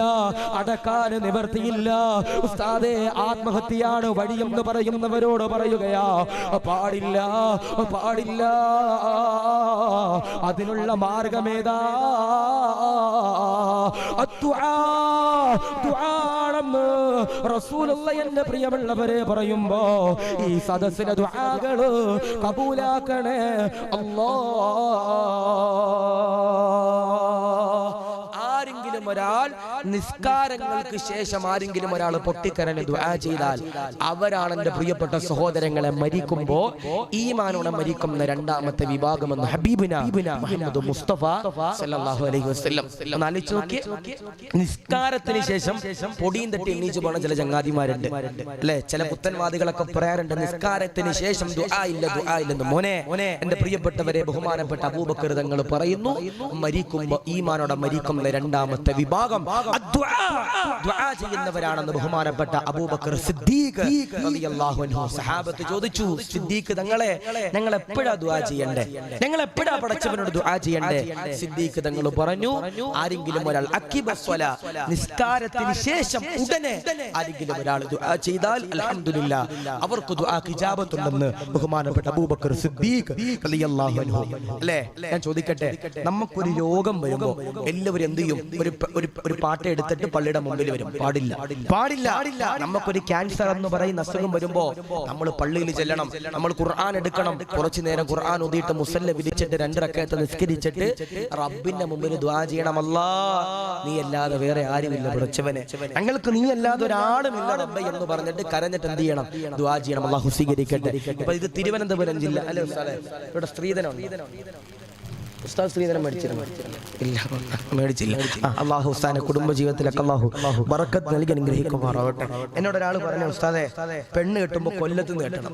Speaker 2: അടക്കാൻ നിവർത്തിയില്ല ഉസ്താദേ, ആത്മഹത്യയാണ് വഴിയെന്ന് പറയുന്നവരോട് പറയുകയാ, പാടില്ല പാടില്ല. അതിനുള്ള മാർഗമേതാ? ദുആണെന്ന് റസൂലുള്ള എന്റെ പ്രിയമുള്ളവരെ പറയുമ്പോ ഈ സദസ്സിലെ ദുആകള് കബൂലാക്കണേ അല്ലാഹ്. ആരെങ്കിലും ഒരാൾ നിസ്കാരങ്ങൾക്ക് ശേഷം ആരെങ്കിലും ഒരാൾ പൊട്ടിക്കരഞ്ഞ് ദുആ ചെയ്താൽ അവരാണ് എന്റെ പ്രിയപ്പെട്ട സഹോദരങ്ങളെ മരിക്കുമ്പോ ഈമാനോടെ മരിക്കുന്ന രണ്ടാമത്തെ വിഭാഗമെന്ന് ഹബീബുന മുഹമ്മദ് മുസ്തഫ സല്ലല്ലാഹു അലൈഹി വസല്ലം. ആലോചിച്ച് നോക്കി, നിസ്കാരത്തിന് ശേഷം പൊടിയും തട്ടി എണ്ണീച്ചു പോണ ചില ചങ്ങാതിമാരുണ്ട് അല്ലെ, ചില പുത്തൻവാദികളൊക്കെ പറയാറുണ്ട് നിസ്കാരത്തിന് ശേഷം ദുആ ഇല്ല, ദുആ ഇല്ലെന്ന്. മോനെ എന്റെ പ്രിയപ്പെട്ടവരെ, ബഹുമാനപ്പെട്ട അബൂബക്കർ തങ്ങൾ പറയുന്നു, മരിക്കുമ്പോ ഈമാനോടെ മരിക്കുന്ന രണ്ടാമത്തെ വിഭാഗം ദുആ ചെയ്യുന്നവരാണെന്ന് ബഹുമാനപ്പെട്ട അബൂബക്കർ സിദ്ദീഖ് റളിയല്ലാഹു അൻഹു. സഹാബത്ത് ചോദിച്ചു, സിദ്ദീഖ് തങ്ങളെ ഞങ്ങൾ എപ്പോഴാ ദുആ ചെയ്യണ്ടേ? ഞങ്ങൾ എപ്പോഴാ പടച്ചവനോട് ദുആ ചെയ്യണ്ടേ? സിദ്ദീഖ് തങ്ങൾ പറഞ്ഞു, ആരെങ്കിലും ഒരാൾ അഖിബസ്വലാ, നിസ്കാരത്തിന് ശേഷം ഉടനെ ആരെങ്കിലും ഒരാൾ ദുആ ചെയ്താൽ അൽഹംദുലില്ലാഹ് അവർക്ക് ദുആക്ക് ഇജാബത്തുണ്ടെന്ന് ബഹുമാനപ്പെട്ട അബൂബക്കർ സിദ്ദീഖ് റളിയല്ലാഹു അൻഹു. അല്ലേ, ഞാൻ ചോദിക്കട്ടെ, നമുക്കൊരു രോഗം വരുമ്പോ എല്ലാവരും എന്ത് ചെയ്യും? ഒരു പാട്ട് എടുത്തിട്ട് പള്ളിയുടെ മുമ്പിൽ വരും. പാടില്ല പാടില്ല. നമുക്കൊരു ക്യാൻസർ എന്ന് പറയുന്ന അസുഖം വരുമ്പോ നമ്മൾ പള്ളിയിൽ ചെല്ലണം, നമ്മൾ ഖുർആൻ എടുക്കണം, കുറച്ചു നേരം ഖുർആൻ ഓതിയിട്ട് മുസല്ല വിരിച്ചിട്ട് 2 റക്അത്ത് നിസ്കരിച്ചിട്ട് റബ്ബിന്റെ മുമ്പിൽ ദുആ ചെയ്യണം, അല്ലാഹ് നീ അല്ലാതെ വേറെ ആരുമില്ല പടച്ചവനെ, ഞങ്ങൾക്ക് നീ അല്ലാതെ ഒരാളുമില്ല റബ്ബേ എന്ന് പറഞ്ഞിട്ട് കരഞ്ഞിട്ട് എന്ത് ചെയ്യണം? ദുആ ചെയ്യണം. അല്ലാഹു സ്വീകരിക്കട്ടെ. ഇപ്പൊ ഇത് തിരുവനന്തപുരം ജില്ല അല്ലെ ഉസ്താദേ, ഇവിടെ സ്ത്രീധനമുണ്ട്. ഉസ്താദ് സ്ത്രീധനം മേടിച്ചിരുന്നു? ഇല്ല, മേടിച്ചില്ല. അള്ളാഹു ഉസ്താദിന്റെ കുടുംബ ജീവിതത്തിലൊക്കെ അള്ളാഹു ബറക്കത്ത് നൽകി അനുഗ്രഹിക്കുമാറാവട്ടെ. എന്നോട് ഒരാൾ പറഞ്ഞു, ഉസ്താദെ പെണ്ണ് കെട്ടുമ്പോ കൊല്ലത്ത് നിന്ന് കെട്ടണം.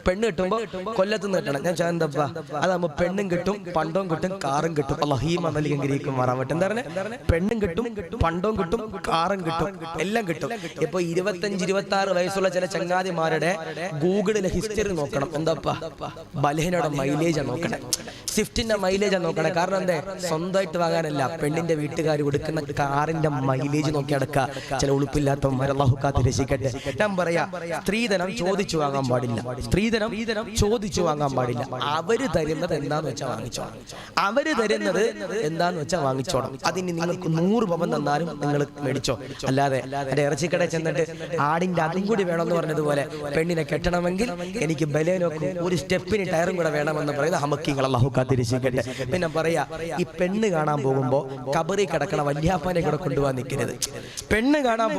Speaker 2: പെണ്ണ് കിട്ടുമ്പോ കൊല്ലത്ത് നിന്ന് കിട്ടണം. ഞാൻ എന്താ അതാകുമ്പോ പെണ്ണും കിട്ടും, പണ്ടവും കിട്ടും, കാറും കിട്ടും. അള്ളാഹു നൽകി അനുഗ്രഹിക്കുമാറാവട്ടെ. എന്താ പറഞ്ഞേ? പെണ്ണും കിട്ടും, പണ്ടവും കിട്ടും, കാറും കിട്ടും, എല്ലാം കിട്ടും. ഇപ്പൊ 25-26 വയസ്സുള്ള ചില ചങ്ങാതിമാരുടെ ഗൂഗിളിലെ ഹിസ്റ്ററി നോക്കണം. എന്താപ്പാ ബലഹീനയുടെ മൈലേജാണ് നോക്കണേ, സ്വിഫ്റ്റിന്റെ മൈലേജാണ് നോക്കണേ. കാരണം എന്താ, സ്വന്തമായിട്ട് വാങ്ങാനല്ല, പെണ്ണിന്റെ വീട്ടുകാർ കൊടുക്കുന്ന കാറിന്റെ മൈലേജ് നോക്കി അടക്കുക. ചില ഉളുപ്പില്ലാത്തവന്മാർ അള്ളാഹു കാത്ത് രക്ഷിക്കട്ടെ. ഞാൻ പറയാ, സ്ത്രീധനം ചോദിച്ചു വാങ്ങാൻ പാടില്ല, സ്ത്രീധനം ചോദിച്ചു വാങ്ങാൻ പാടില്ല. അവര് തരുന്നത് എന്താന്ന് വെച്ചാൽ വാങ്ങിച്ചോണം, അവര് തരുന്നത് എന്താന്ന് വെച്ചാൽ വാങ്ങിച്ചോണം. അതിന് നിങ്ങൾക്ക് 100 പവൻ തന്നാലും നിങ്ങൾ മേടിച്ചോ. അല്ലാതെ എന്റെ ഇറച്ചിക്കടയിൽ ചെന്നിട്ട് ആടിന്റെ അതും കൂടി വേണമെന്ന് പറഞ്ഞതുപോലെ പെണ്ണിനെ കെട്ടണമെങ്കിൽ എനിക്ക് ബലേനോക്ക് ഒരു സ്റ്റെപ്പിന് ടയറും കൂടെ വേണമെന്ന് പറയുന്ന ഹമക്കിങ്ങൾ അള്ളാഹു കാത്തിരിക്കട്ടെ. പിന്നെ പറയാ, ഈ പെണ്ണ് കാണാൻ പോകുമ്പോ കബറി കിടക്കണ വല്യാപ്പാനെ കൂടെ കൊണ്ടുപോകാൻ നിൽക്കരുത്. പെണ്ണ് കാണാൻ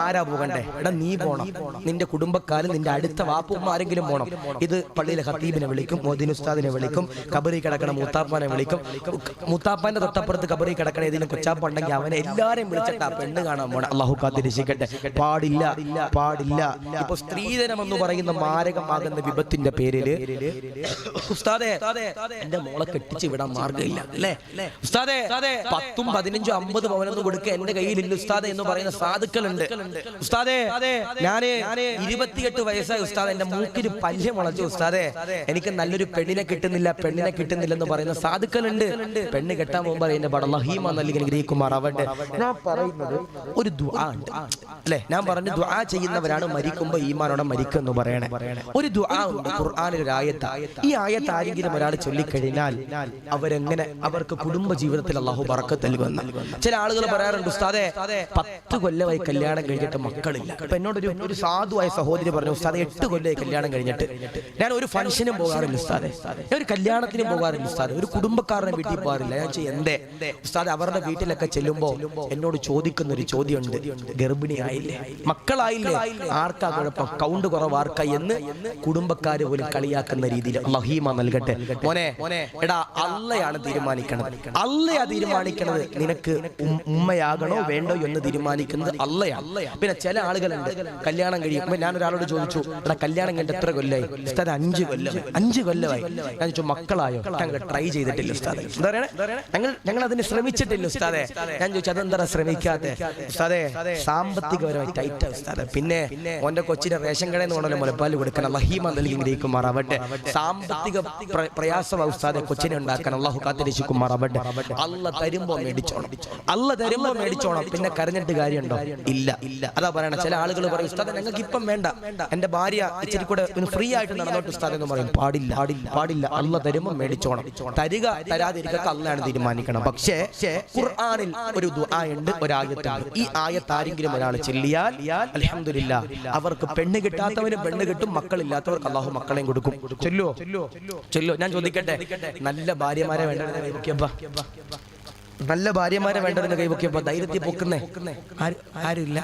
Speaker 2: ആരാ പോകണ്ടേ? എടാ നീ പോണം, നിന്റെ കുടുംബക്കാരും നിന്റെ അടുത്ത വാപ്പുമ്മ ആരെങ്കിലും പോണം. ഇത് പള്ളിയിലെ ഖത്തീബിനെ വിളിക്കും, മോദിൻ ഉസ്താദിനെ വിളിക്കും, കബറി കിടക്കണ മൂത്താപ്പാനെ വിളിക്കും. മൂത്താപ്പാന്റെ തൊട്ടപ്പുറത്ത് കബറി കിടക്കണ ഏതെങ്കിലും കൊച്ചാപ്പ ഉണ്ടെങ്കിൽ അവനെ എല്ലാരെയും വിളിച്ചിട്ടാ പെണ്ണ് കാണാൻ പോണം. അള്ളാഹു കാത്തിരിക്കട്ടെ. പാടില്ല, പാടില്ല. ഇപ്പൊ സ്ത്രീധനം എന്ന് പറയുന്ന മാരകമാകുന്ന വിപത്തിന്റെ പേരില് ഉസ്താദേ എന്റെ മോളെ കെട്ടിച്ച് വിടാൻ മാർഗമില്ല അല്ലേ ഉസ്താദേ, 10, 15, 50 പവനൊന്നും കൊടുക്കുക എന്റെ കയ്യിലില്ല ഉസ്താദേ എന്ന് പറയുന്ന സാധുക്കളുണ്ട്. ഉസ്താദേ ഞാന് 28 വയസ്സായ ഉസ്താദ്, എന്റെ മൂക്കിന് പല്ല് മുളച്ചു ഉസ്താദേ, എനിക്ക് നല്ലൊരു പെണ്ണിനെ കിട്ടുന്നില്ലെന്ന് പറയുന്ന സാധുക്കളുണ്ട്. പെണ്ണ് കെട്ടാൻ പോകുമ്പോൾ എന്റെ ബടലഹീമ നൽകി അനുഗ്രഹിക്കുമാറാവട്ടെ. ഞാൻ പറയുന്നത് ഒരു ദുആ ഉണ്ട് അല്ലെ, ഞാൻ പറഞ്ഞു ദുആ ചെയ്യുന്നവരാണ് മരിക്കുമ്പോ ഈമാനോടെ മരിക്കും എന്ന് പറയണേ. ഒരു ദുആ ഉണ്ട് ഖുർആനിൽ, ഒരു ആയത്ത്. ഈ ആയത്ത് ആരെങ്കിലും ഒരാൾ ചൊല്ലിക്കഴിഞ്ഞാൽ അവർക്ക് കുടുംബ ജീവിതത്തിൽ അള്ളാഹു ബറക്കത്ത് നൽകുമെന്ന്. ചില ആളുകൾ പറയാറുണ്ട്, ഉസ്താദേ 10 കൊല്ലമായി കല്യാണം കഴിഞ്ഞിട്ട് മക്കളില്ല. അപ്പൊ എന്നോട് ഒരു സാധുവായ സഹോദരി പറഞ്ഞു, ഉസ്താദേ 8 കൊല്ലമായി കല്യാണം കഴിഞ്ഞിട്ട് ഞാൻ ഒരു ഫംഗ്ഷനും പോകാറില്ല ഉസ്താദേ, ഞാൻ ഒരു കല്യാണത്തിനും പോകാറില്ല ഉസ്താദേ, ഒരു കുടുംബക്കാരനെ വീട്ടിൽ പോകാറില്ല. ഞാൻ എന്തേ ഉസ്താദേ? അവരുടെ വീട്ടിലൊക്കെ ചെല്ലുമ്പോ എന്നോട് ചോദിക്കുന്ന ഒരു ചോദ്യമുണ്ട്, ഗർഭിണിയായില്ലേ, മക്കളായില്ലേ, ആർക്കാ കുഴപ്പം, കൗണ്ട് കുറവ് ആർക്കാ എന്ന് കുടുംബക്കാര് പോലും കളിയാക്കുന്ന രീതിയിൽ അല്ലാഹു നൽകട്ടെ. മോനെ എടാ, അള്ളയാണ് തീരുമാനിക്കണത്, അള്ളയാ തീരുമാനിക്കണത് നിനക്ക് ഉമ്മയാകണോ വേണ്ടോ എന്ന് തീരുമാനിക്കുന്നത് അള്ളയാണ്. പിന്നെ ചില ആളുകളുണ്ട് കല്യാണം കഴിയുമ്പോ, ഞാൻ ഒരാളോട് ചോദിച്ചു, എടാ കല്യാണം കഴിഞ്ഞിട്ട് എത്ര കൊല്ലായി? ഉസ്താദ് 5 കൊല്ലമായി. ഞാൻ ചോദിച്ചു മക്കളായോ? ഞങ്ങൾ ട്രൈ ചെയ്തിട്ടില്ല ഉസ്താദെ. എന്താ പറയണേ? ഞങ്ങൾ അതിന് ശ്രമിച്ചിട്ടില്ല ഉസ്താദെ. ഞാൻ ചോദിച്ചു അതെന്താ ശ്രമിക്കാതെ? ഉസ്താദെ സാമ്പത്തികപരമായി ടൈറ്റാ ഉസ്താദെ. പിന്നെ ഓന്റെ കൊച്ചിന്റെ റേഷൻ കടയിൽ നിന്ന് കൊണ്ടല്ലോ മുലപ്പാല് കൊടുക്കണം, അല്ലാഹു നൽകിയിരിക്കുമാറാവട്ടെ. സാമ്പത്തിക പ്രയാസം ഉസ്താദെ കൊച്ചിനെ ഉണ്ടാക്കാൻ അള്ളാഹു കാത്തിരിക്കുമാറാവട്ടെ. അള്ള തരുമ്പോ മേടിച്ചോണം, അള്ള തരുമ്പോ മേടിച്ചോണം. പിന്നെ കരഞ്ഞിട്ട് കാര്യമുണ്ടോ? ഇല്ല. അതാ പറയണ. ചില ആളുകൾ പറയും, ഉസ്താദെ ഞങ്ങൾക്ക് ഇപ്പം വേണ്ട, എന്റെ ഭാര്യ ഇച്ചിരി കൂടെ ഫ്രീ ആയിട്ട് നടന്നോട്ട് ഉസ്താദ് എന്ന് പറയും. പാടില്ല. അള്ള തരുമ്പോ മേടിച്ചോണം. തരിക തരാതിരിക്കുക അള്ളാണ് തീരുമാനിക്കണം. പക്ഷേ ഖുർആനിൽ ഒരു ദുആ ഉണ്ട്, ഒരു ആയത്തുണ്ട്. ഈ ആയത്ത് ആരെങ്കിലും ഒരാൾ ചൊല്ലിയാൽ അൽഹംദുലില്ലാഹ് അവർക്ക് പെണ്ണ് കിട്ടാത്തവന് പെണ്ണ് കിട്ടും, മക്കളില്ലാത്തവർക്ക് അള്ളാഹു മക്കളെയും കൊടുക്കും. ചൊല്ലോ. ഞാൻ ചോദിക്കട്ടെ, നല്ല ഭാര്യമാരെ വേണ്ടത് നല്ല ഭാര്യമാരെ വേണ്ടതിന് കൈവക്കിയപ്പോ ധൈര്യത്തിൽ പൊക്കുന്നേ ആരുമില്ല.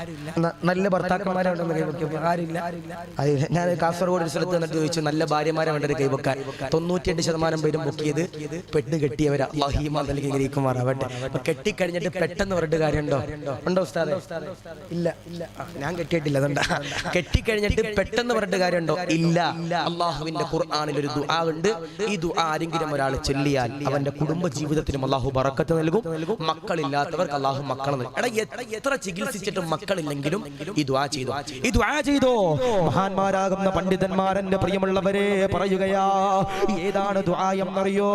Speaker 2: നല്ല ഭർത്താക്കന്മാരെ വേണ്ടെന്ന് കൈവക്കിയപ്പോ ആരില്ല. ഞാൻ കാസർഗോഡ് ഒരു സ്ഥലത്ത് വന്നിട്ട് ചോദിച്ചു, നല്ല ഭാര്യമാരെ വേണ്ടത് കൈവക്കാൻ 98% പേരും പൊക്കിയത് പെണ്ണ് കെട്ടിയവരാ. അല്ലാഹു നൽകി അനുഗ്രഹിക്കുമാറാവട്ടെ. കെട്ടിക്കഴിഞ്ഞിട്ട് പെട്ടെന്ന് പറഞ്ഞിട്ട് കാര്യമുണ്ടോ? ഉണ്ടോ ഉസ്താദേ? ഇല്ല. ഞാൻ കെട്ടിയിട്ടില്ല. അതുകൊണ്ടാ. കെട്ടിക്കഴിഞ്ഞിട്ട് പെട്ടെന്ന് പറഞ്ഞിട്ട് കാര്യമുണ്ടോ? ഇല്ല. അള്ളാഹുവിന്റെ ഖുർആനിൽ ഒരു ദുആ ഉണ്ട്. ഈ ദുആ ആരെങ്കിലും ഒരാൾ ചൊല്ലിയാൽ അവന്റെ കുടുംബ ജീവിതത്തിനും അള്ളാഹു ബറക്കത്ത് നൽകും. മക്കളില്ലാത്തവർക്ക് അള്ളാഹു മക്കളെ നൽകും. എടാ എത്ര ചികിത്സിച്ചിട്ടും മക്കളില്ലെങ്കിലും ഈ ദുആ ചെയ്തോ. മഹാന്മാരാകുന്ന പണ്ഡിതന്മാരെന്റെ പ്രിയമുള്ളവരെ പറയുകയാ, ഏതാണ് ദുആ എന്നറിയോ?